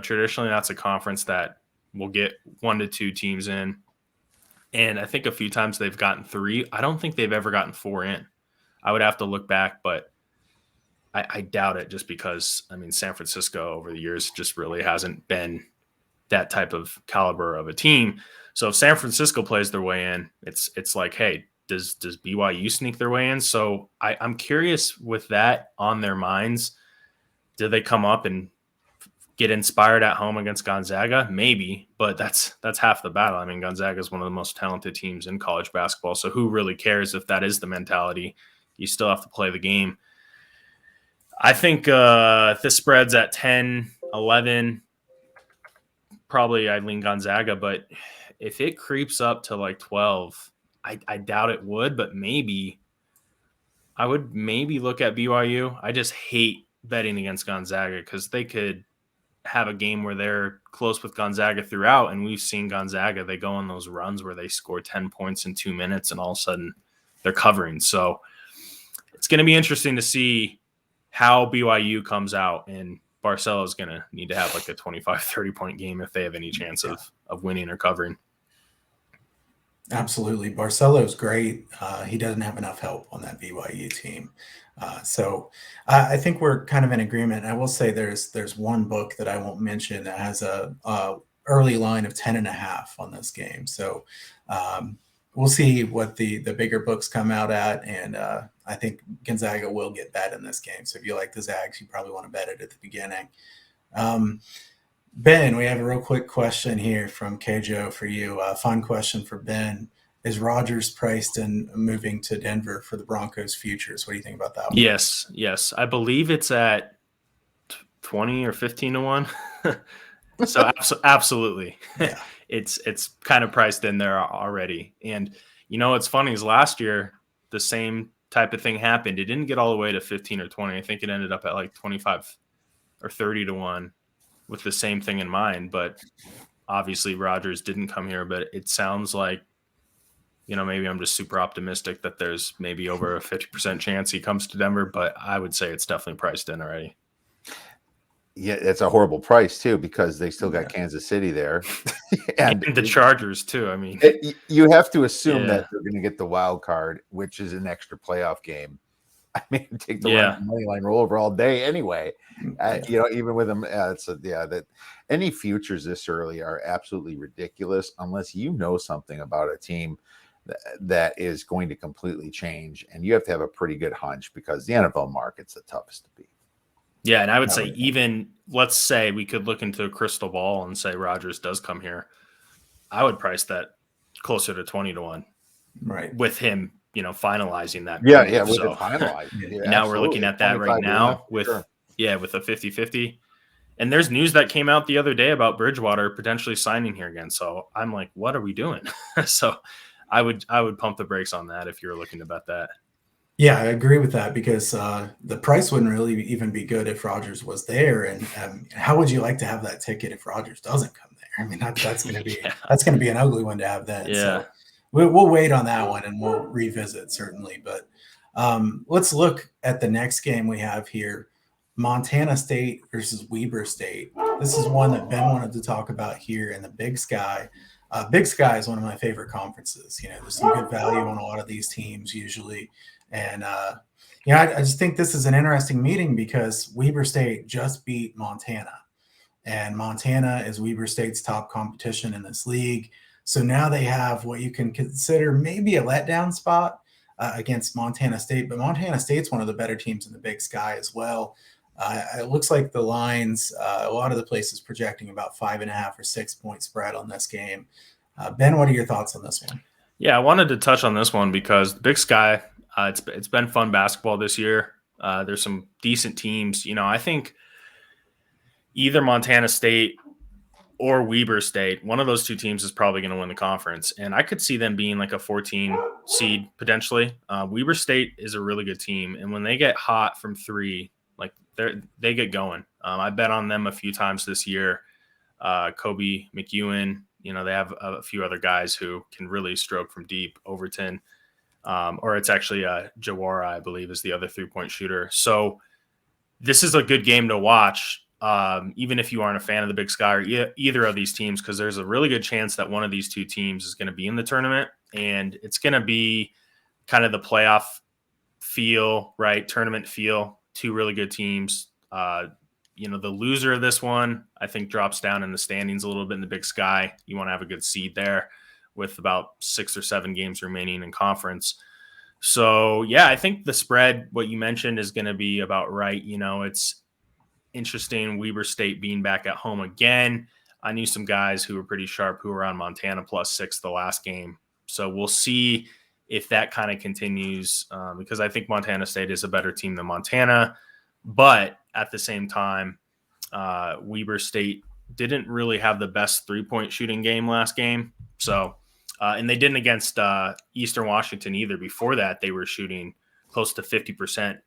traditionally that's a conference that will get 1 to 2 teams in. And I think a few times they've gotten 3. I don't think they've ever gotten 4 in. I would have to look back, but I doubt it, just because, San Francisco over the years just really hasn't been that type of caliber of a team. So if San Francisco plays their way in, it's like, hey, does BYU sneak their way in? So I'm curious, with that on their minds, do they come up and get inspired at home against Gonzaga? Maybe, but that's half the battle. I mean, Gonzaga is one of the most talented teams in college basketball, so who really cares if that is the mentality? You still have to play the game. I think if this spread's at 10, 11, probably I'd lean Gonzaga, but if it creeps up to like 12, I doubt it would, but maybe I would maybe look at BYU. I just hate betting against Gonzaga because they could have a game where they're close with Gonzaga throughout, and we've seen Gonzaga, they go on those runs where they score 10 points in 2 minutes and all of a sudden they're covering. So it's going to be interesting to see how BYU comes out, and Barcelo is going to need to have like a 25, 30-point game if they have any chance of winning or covering. Absolutely. Barcelo's great. He doesn't have enough help on that BYU team. So I think we're kind of in agreement. I will say there's one book that I won't mention that has a early line of 10.5 on this game. So we'll see what the bigger books come out at. And I think Gonzaga will get bet in this game. So if you like the Zags, you probably want to bet it at the beginning. Ben, we have a real quick question here from Kjo for you. Fun question for Ben. Is Rogers priced in moving to Denver for the Broncos futures? What do you think about that one? Yes. I believe it's at 20 or 15 to 1. So absolutely. Yeah. It's kind of priced in there already. And what's funny is last year the same type of thing happened. It didn't get all the way to 15 or 20. I think it ended up at like 25 or 30 to 1 with the same thing in mind. But obviously Rogers didn't come here, but it sounds like, maybe I'm just super optimistic that there's maybe over a 50% chance he comes to Denver, but I would say it's definitely priced in already. Yeah, it's a horrible price too, because they still got Kansas City there. and the Chargers too. I mean, you have to assume that they're going to get the wild card, which is an extra playoff game. I mean, take the money line rollover all day anyway. Even with them, that any futures this early are absolutely ridiculous unless you know something about a team that is going to completely change, and you have to have a pretty good hunch because the NFL market's the toughest to beat. Yeah, and I would say even let's say we could look into a crystal ball and say Rodgers does come here. I would price that closer to 20 to 1, right? With him, finalizing that. Yeah, with it finalized. Yeah, now we're looking at that right now with a 50-50. And there's news that came out the other day about Bridgewater potentially signing here again. So I'm like, what are we doing? So I would pump the brakes on that if you're looking to bet that. Yeah, I agree with that because the price wouldn't really even be good if Rodgers was there. And how would you like to have that ticket if Rodgers doesn't come there? I mean, that's going to be that's going to be an ugly one to have then. Yeah. So we'll wait on that one and we'll revisit certainly. But let's look at the next game we have here. Montana State versus Weber State. This is one that Ben wanted to talk about here in the Big Sky. Big Sky is one of my favorite conferences. There's some good value on a lot of these teams usually. And, I just think this is an interesting meeting because Weber State just beat Montana. And Montana is Weber State's top competition in this league. So now they have what you can consider maybe a letdown spot against Montana State. But Montana State's one of the better teams in the Big Sky as well. It looks like the lines, a lot of the places projecting about 5.5 or 6 point spread on this game. Ben, what are your thoughts on this one? Yeah, I wanted to touch on this one because the Big Sky, it's been fun basketball this year. There's some decent teams. I think either Montana State or Weber State, one of those two teams is probably going to win the conference. And I could see them being like a 14 seed potentially. Weber State is a really good team. And when they get hot from three, like they get going. I bet on them a few times this year. Kobe McEwen, they have a few other guys who can really stroke from deep. Overton, or it's actually Jawara, I believe, is the other 3-point shooter. So this is a good game to watch, even if you aren't a fan of the Big Sky or either of these teams, because there's a really good chance that one of these two teams is going to be in the tournament, and it's going to be kind of the playoff feel, right? Tournament feel. Two really good teams. The loser of this one, I think, drops down in the standings a little bit in the Big Sky. You want to have a good seed there with about 6 or 7 games remaining in conference. So, yeah, I think the spread, what you mentioned, is going to be about right. It's interesting Weber State being back at home again. I knew some guys who were pretty sharp who were on Montana +6 the last game. So we'll see if that kind of continues, because I think Montana State is a better team than Montana. But at the same time, Weber State didn't really have the best 3-point shooting game last game. So, and they didn't against Eastern Washington either. Before that, they were shooting close to 50%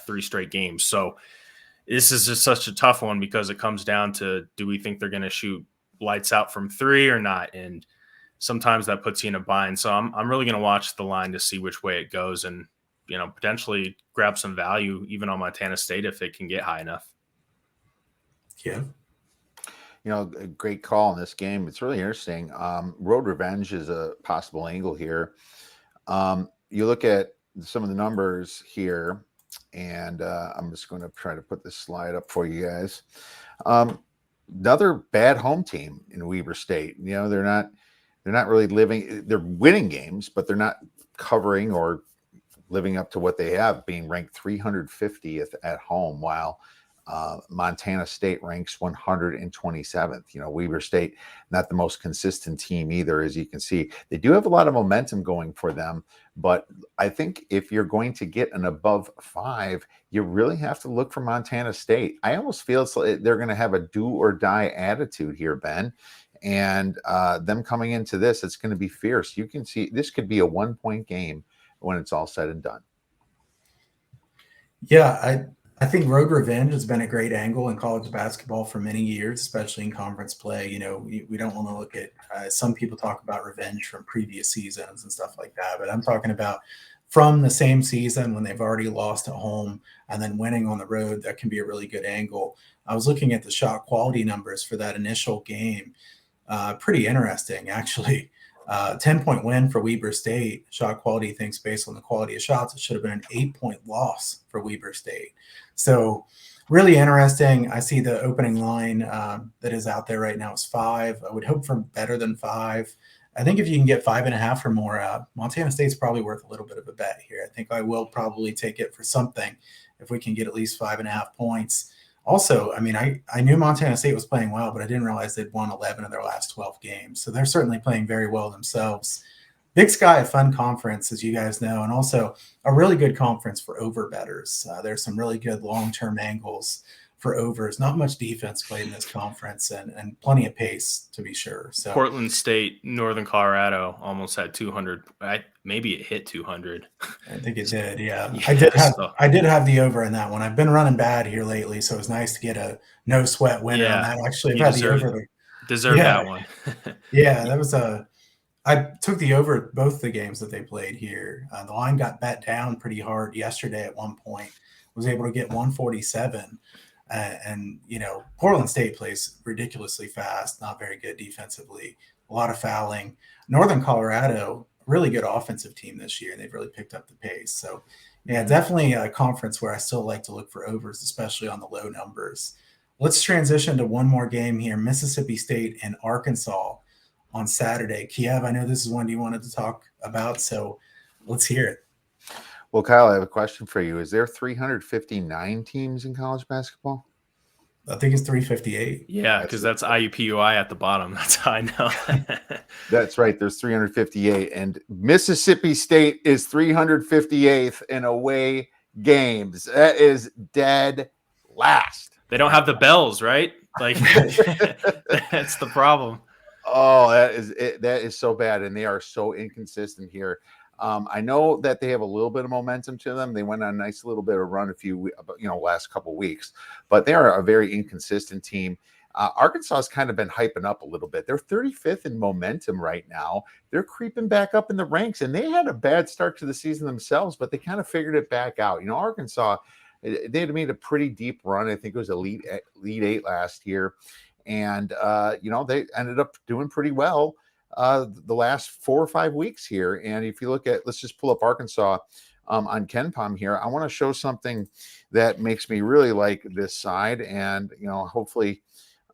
3 straight games. So this is just such a tough one because it comes down to, do we think they're going to shoot lights out from 3 or not? And sometimes that puts you in a bind. So I'm really going to watch the line to see which way it goes and, potentially grab some value even on Montana State if it can get high enough. Yeah. A great call in this game. It's really interesting. Road revenge is a possible angle here. You look at some of the numbers here, and I'm just going to try to put this slide up for you guys. Another bad home team in Weber State. They're not really living. They're winning games, but they're not covering or living up to what they have, being ranked 350th at home, while Montana State ranks 127th. Weber State, not the most consistent team either, as you can see. They do have a lot of momentum going for them, but I think if you're going to get an above 5, you really have to look for Montana State. I almost feel they're going to have a do or die attitude here, Ben. And them coming into this, it's going to be fierce. You can see this could be a 1-point game when it's all said and done. Yeah, I think road revenge has been a great angle in college basketball for many years, especially in conference play. We don't want to look at some people talk about revenge from previous seasons and stuff like that, but I'm talking about from the same season when they've already lost at home and then winning on the road. That can be a really good angle. I was looking at the shot quality numbers for that initial game. Pretty interesting, actually. 10-point win for Weber State. Shot quality thinks based on the quality of shots, it should have been an 8-point loss for Weber State. So really interesting. I see the opening line that is out there right now is 5. I would hope for better than 5. I think if you can get 5.5 or more, Montana State's probably worth a little bit of a bet here. I think I will probably take it for something if we can get at least 5.5 points. Also, I knew Montana State was playing well, but I didn't realize they'd won 11 of their last 12 games. So they're certainly playing very well themselves. Big Sky, a fun conference, as you guys know, and also a really good conference for over bettors. There's some really good long-term angles for overs. Not much defense played in this conference, and plenty of pace, to be sure. So Portland State, Northern Colorado almost had 200. Maybe it hit 200. I think it did. Yeah, Yeah, I did have the over in that one. I've been running bad here lately, so it was nice to get a no sweat winner on that. Actually, I've had the over. Deserve that one. Yeah, that was I took the over at both the games that they played here. The line got bet down pretty hard yesterday at one point. Was able to get 147. And Portland State plays ridiculously fast, not very good defensively, a lot of fouling. Northern Colorado, really good offensive team this year, and they've really picked up the pace. So, yeah, definitely a conference where I still like to look for overs, especially on the low numbers. Let's transition to one more game here, Mississippi State and Arkansas on Saturday. Kiev, I know this is one you wanted to talk about, so let's hear it. Well, Kyle, I have a question for you. Is there 359 teams in college basketball? I think it's 358. Yeah, because that's IUPUI at the bottom. That's how I know. That's right. There's 358. And Mississippi State is 358th in away games. That is dead last. They don't have the bells, right? Like, that's the problem. Oh, that is so bad. And they are so inconsistent here. I know that they have a little bit of momentum to them. They went on a nice little bit of run last couple of weeks, but they are a very inconsistent team. Arkansas has kind of been hyping up a little bit. They're 35th in momentum right now. They're creeping back up in the ranks, and they had a bad start to the season themselves, but they kind of figured it back out. Arkansas, they had made a pretty deep run. I think it was Elite 8 last year, and they ended up doing pretty well the last 4 or 5 weeks here. And if you look at, let's just pull up Arkansas on KenPom here. I want to show something that makes me really like this side, and hopefully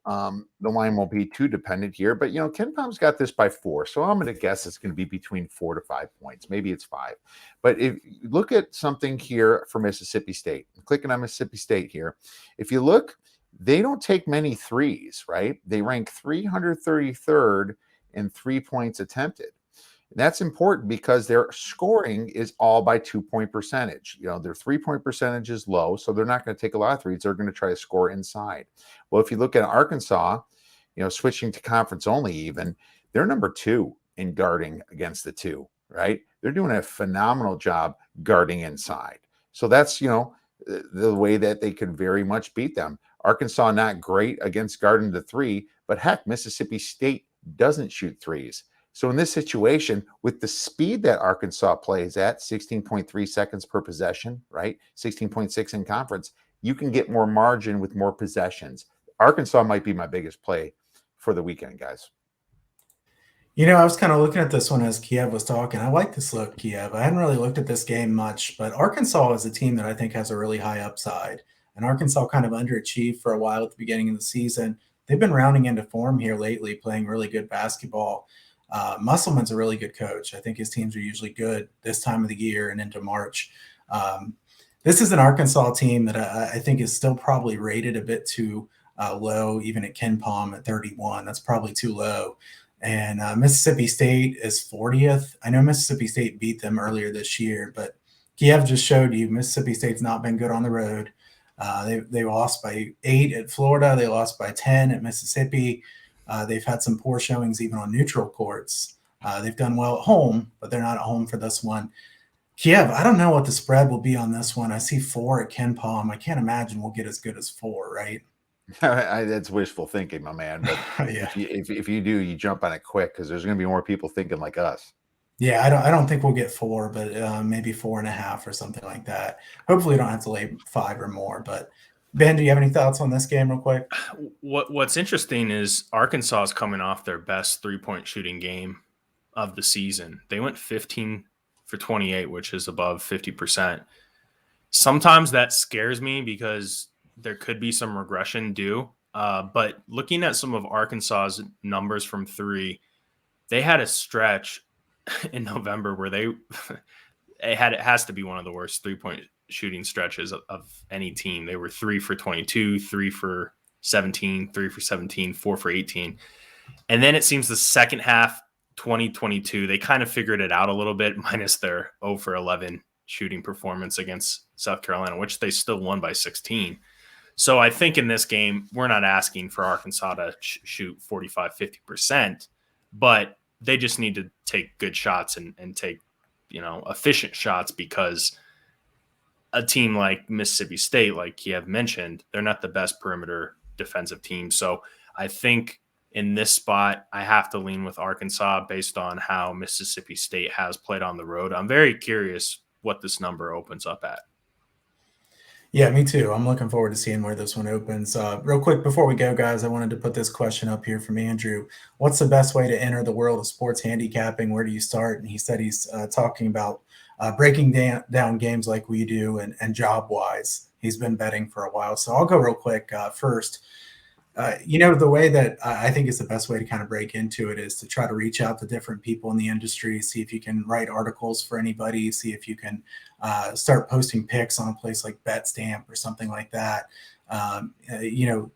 the line won't be too dependent here, but KenPom's got this by 4, so I'm going to guess it's going to be between 4 to 5 points. Maybe it's 5. But if you look at something here for Mississippi State, I'm clicking on Mississippi State here. If you look they don't take many threes, right? They rank 333rd in 3 points attempted. That's important because their scoring is all by 2-point percentage. Their 3-point percentage is low, so they're not going to take a lot of threes. They're going to try to score inside. Well, if you look at Arkansas, switching to conference only, even they're number 2 in guarding against the 2, right? They're doing a phenomenal job guarding inside. So that's, the way that they could very much beat them. Arkansas, not great against guarding the 3, but heck, Mississippi State doesn't shoot threes. So in this situation, with the speed that Arkansas plays at 16.3 seconds per possession, right? 16.6 in conference, you can get more margin with more possessions. Arkansas might be my biggest play for the weekend, guys. I was kind of looking at this one as Kiev was talking. I like this look, Kiev. I hadn't really looked at this game much, but Arkansas is a team that I think has a really high upside. And Arkansas kind of underachieved for a while at the beginning of the season. They've been rounding into form here lately, playing really good basketball. Musselman's a really good coach. I think his teams are usually good this time of the year and into March. This is an Arkansas team that I think is still probably rated a bit too low, even at KenPom at 31. That's probably too low. And Mississippi State is 40th. I know Mississippi State beat them earlier this year, but Kiev just showed you Mississippi State's not been good on the road. They lost by 8 at Florida. They lost by 10 at Mississippi. They've had some poor showings even on neutral courts. They've done well at home, but they're not at home for this one. Kiev, I don't know what the spread will be on this one. I see 4 at KenPom. I can't imagine we'll get as good as 4, right? That's wishful thinking, my man. But Yeah. if you do, you jump on it quick because there's going to be more people thinking like us. Yeah, I don't think we'll get 4, but maybe 4.5 or something like that. Hopefully, we don't have to lay 5 or more. But Ben, do you have any thoughts on this game, real quick? What's interesting is Arkansas is coming off their best 3-point shooting game of the season. They went 15 for 28, which is above 50%. Sometimes that scares me because there could be some regression due. But looking at some of Arkansas's numbers from 3, they had a stretch in November where it has to be one of the worst 3-point shooting stretches of any team. They were 3 for 22, 3 for 17, 3 for 17, 4 for 18. And then it seems the second half, 2022, they kind of figured it out a little bit, minus their 0 for 11 shooting performance against South Carolina, which they still won by 16. So I think in this game, we're not asking for Arkansas to shoot 45, 50%, but they just need to take good shots and take, efficient shots, because a team like Mississippi State, like Kiev mentioned, they're not the best perimeter defensive team. So I think in this spot, I have to lean with Arkansas based on how Mississippi State has played on the road. I'm very curious what this number opens up at. Yeah, me too. I'm looking forward to seeing where this one opens. Real quick, before we go, guys, I wanted to put this question up here from Andrew. What's the best way to enter the world of sports handicapping? Where do you start? And he said he's talking about breaking down games like we do and job-wise. He's been betting for a while. So I'll go real quick first. The way that I think is the best way to kind of break into it is to try to reach out to different people in the industry, see if you can write articles for anybody, see if you can start posting picks on a place like BetStamp or something like that.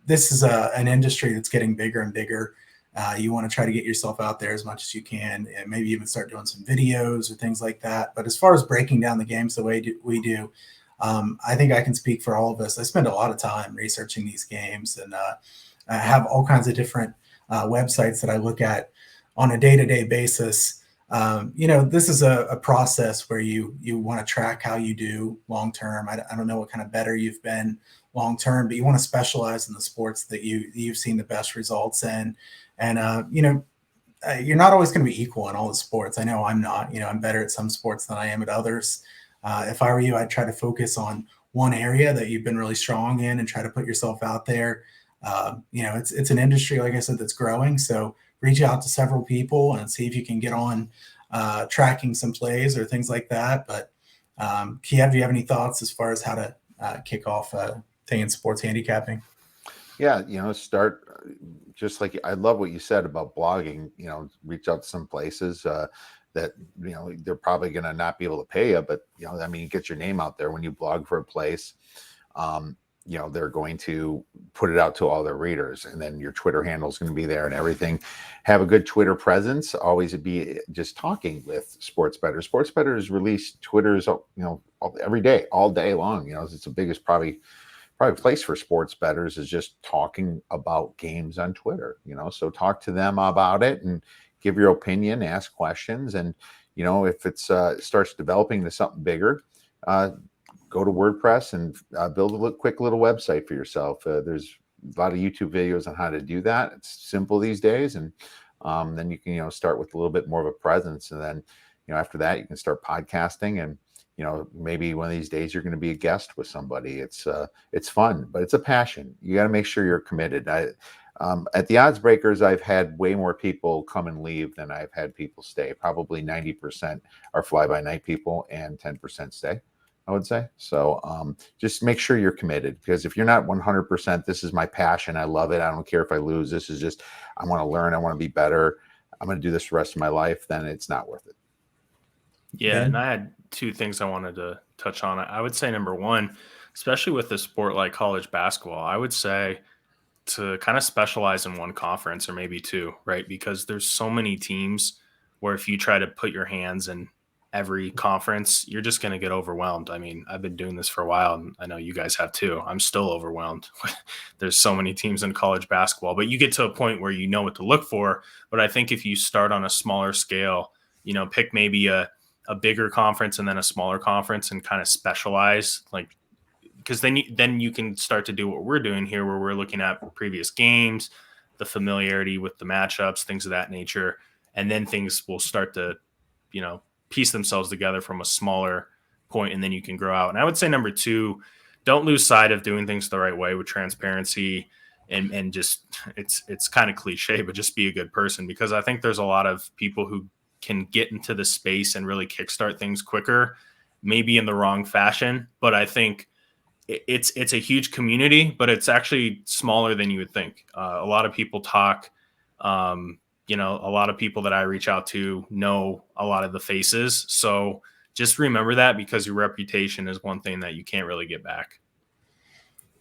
This is an industry that's getting bigger and bigger. You want to try to get yourself out there as much as you can, and maybe even start doing some videos or things like that. But as far as breaking down the games the way we do, I think I can speak for all of us. I spend a lot of time researching these games, and I have all kinds of different websites that I look at on a day-to-day basis. This is a process where you want to track how you do long-term. I don't know what kind of better you've been long-term, but you want to specialize in the sports that you've seen the best results in. And, you're not always going to be equal in all the sports. I know I'm not. I'm better at some sports than I am at others. If I were you, I'd try to focus on one area that you've been really strong in and try to put yourself out there. It's an industry, like I said, that's growing. So reach out to several people and see if you can get on tracking some plays or things like that. But Kiev, do you have any thoughts as far as how to kick off thing in sports handicapping? Yeah, start just like I love what you said about blogging. Reach out to some places that they're probably going to not be able to pay you, but you get your name out there when you blog for a place. they're going to put it out to all their readers, and then your Twitter handle is going to be there and everything. Have a good Twitter presence. Always be just talking with sports bettors. Sports bettors release Twitters, every day, all day long. It's the biggest probably place for sports bettors is just talking about games on Twitter. So talk to them about it and give your opinion, ask questions, and if it starts developing to something bigger, go to WordPress and build a quick little website for yourself. There's a lot of YouTube videos on how to do that. It's simple these days, and then you can start with a little bit more of a presence, and then after that you can start podcasting, and maybe one of these days you're going to be a guest with somebody. It's fun, but it's a passion. You got to make sure you're committed. At the Odds Breakers, I've had way more people come and leave than I've had people stay. Probably 90% are fly-by-night people and 10% stay, I would say. So just make sure you're committed, because if you're not 100%, this is my passion, I love it, I don't care if I lose, this is just, I want to learn, I want to be better, I'm going to do this the rest of my life, then it's not worth it. Yeah, and I had two things I wanted to touch on. I would say number one, especially with a sport like college basketball, I would say to kind of specialize in one conference or maybe two, right? Because there's so many teams where if you try to put your hands in every conference, you're just going to get overwhelmed. I mean, I've been doing this for a while, and I know you guys have too. I'm still overwhelmed. There's so many teams in college basketball, but you get to a point where you know what to look for. But I think if you start on a smaller scale, pick maybe a bigger conference and then a smaller conference and kind of specialize, like, because then you can start to do what we're doing here, where we're looking at previous games, the familiarity with the matchups, things of that nature. And then things will start to, piece themselves together from a smaller point, and then you can grow out. And I would say number two, don't lose sight of doing things the right way with transparency and just, it's kind of cliche, but just be a good person, because I think there's a lot of people who can get into the space and really kickstart things quicker, maybe in the wrong fashion. But I think it's a huge community, but it's actually smaller than you would think. A lot of people talk, a lot of people that I reach out to know a lot of the faces. So just remember that, because your reputation is one thing that you can't really get back.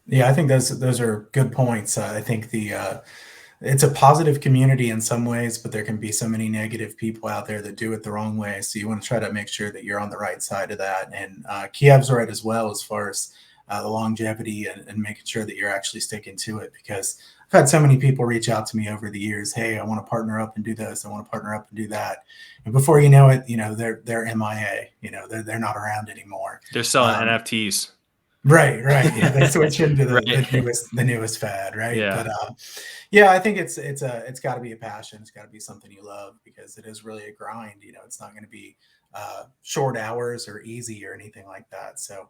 Yeah, I think those are good points. I think it's a positive community in some ways, but there can be so many negative people out there that do it the wrong way. So you want to try to make sure that you're on the right side of that. And Kiev's right as well, as far as the longevity and making sure that you're actually sticking to it, because I've had so many people reach out to me over the years. Hey, I want to partner up and do this. I want to partner up and do that. And before you know it, they're MIA, they're not around anymore. They're selling NFTs. Right. Yeah, they switch into Right. the newest fad. Right. Yeah. But I think it's gotta be a passion. It's gotta be something you love, because it is really a grind. It's not going to be short hours or easy or anything like that. So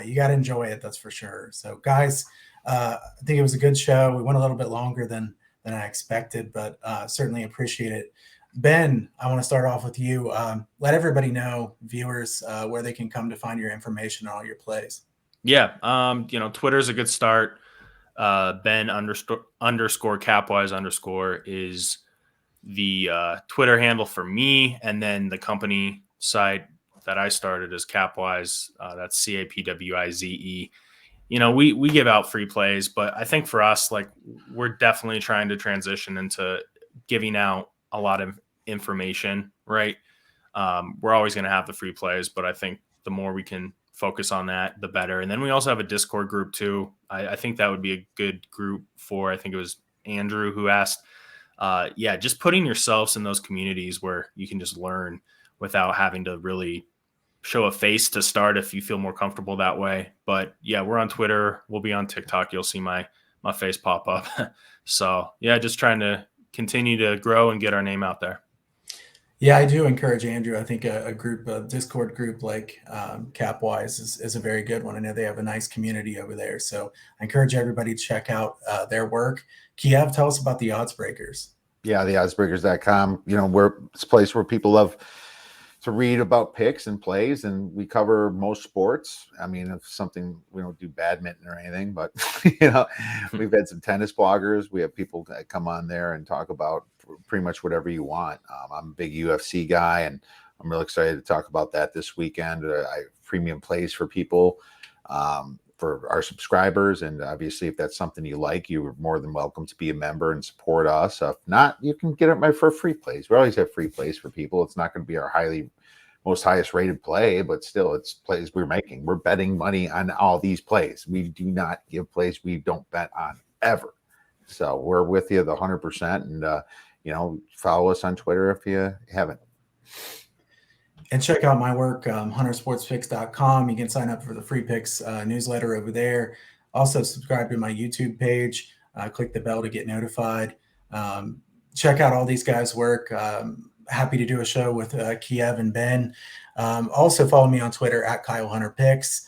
you got to enjoy it. That's for sure. So guys, I think it was a good show. We went a little bit longer than I expected, but certainly appreciate it. Ben, I want to start off with you. Let everybody know, viewers, where they can come to find your information on all your plays. Yeah. Twitter's a good start. Ben __ Capwise_ is the Twitter handle for me. And then the company site that I started is Capwise. That's CAPWIZE. We give out free plays, but I think for us, like, we're definitely trying to transition into giving out a lot of information, right? We're always going to have the free plays, but I think the more we can focus on that, the better. And then we also have a Discord group too. I think that would be a good group for, I think it was Andrew who asked, just putting yourselves in those communities where you can just learn without having to really show a face to start, if you feel more comfortable that way. But yeah, we're on Twitter. We'll be on TikTok. You'll see my face pop up. So yeah, just trying to continue to grow and get our name out there. Yeah, I do encourage Andrew. I think a Discord group like Capwise is a very good one. I know they have a nice community over there. So I encourage everybody to check out their work. Kiev, tell us about the Odds Breakers. Yeah, the oddsbreakers.com. It's a place where people love to read about picks and plays, and we cover most sports. I mean, if something, we don't do badminton or anything, but we've had some tennis bloggers. We have people that come on there and talk about pretty much whatever you want. I'm a big UFC guy, and I'm really excited to talk about that this weekend. I have premium plays for people. for our subscribers. And obviously, if that's something you like, you're more than welcome to be a member and support us. If not, you can get it for free plays. We always have free plays for people. It's not going to be our highest rated play, but still, it's plays we're making. We're betting money on all these plays. We do not give plays we don't bet on ever. So we're with you the 100%. And follow us on Twitter if you haven't. And check out my work, huntersportspicks.com. You can sign up for the free picks newsletter over there. Also, subscribe to my YouTube page. Click the bell to get notified. Check out all these guys' work. Happy to do a show with Kiev and Ben. Also, follow me on Twitter at Kyle Hunter Picks.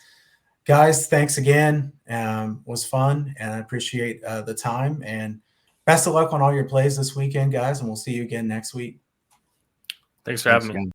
Guys, thanks again. Was fun, and I appreciate the time. And best of luck on all your plays this weekend, guys. And we'll see you again next week. Thanks for having me. Again.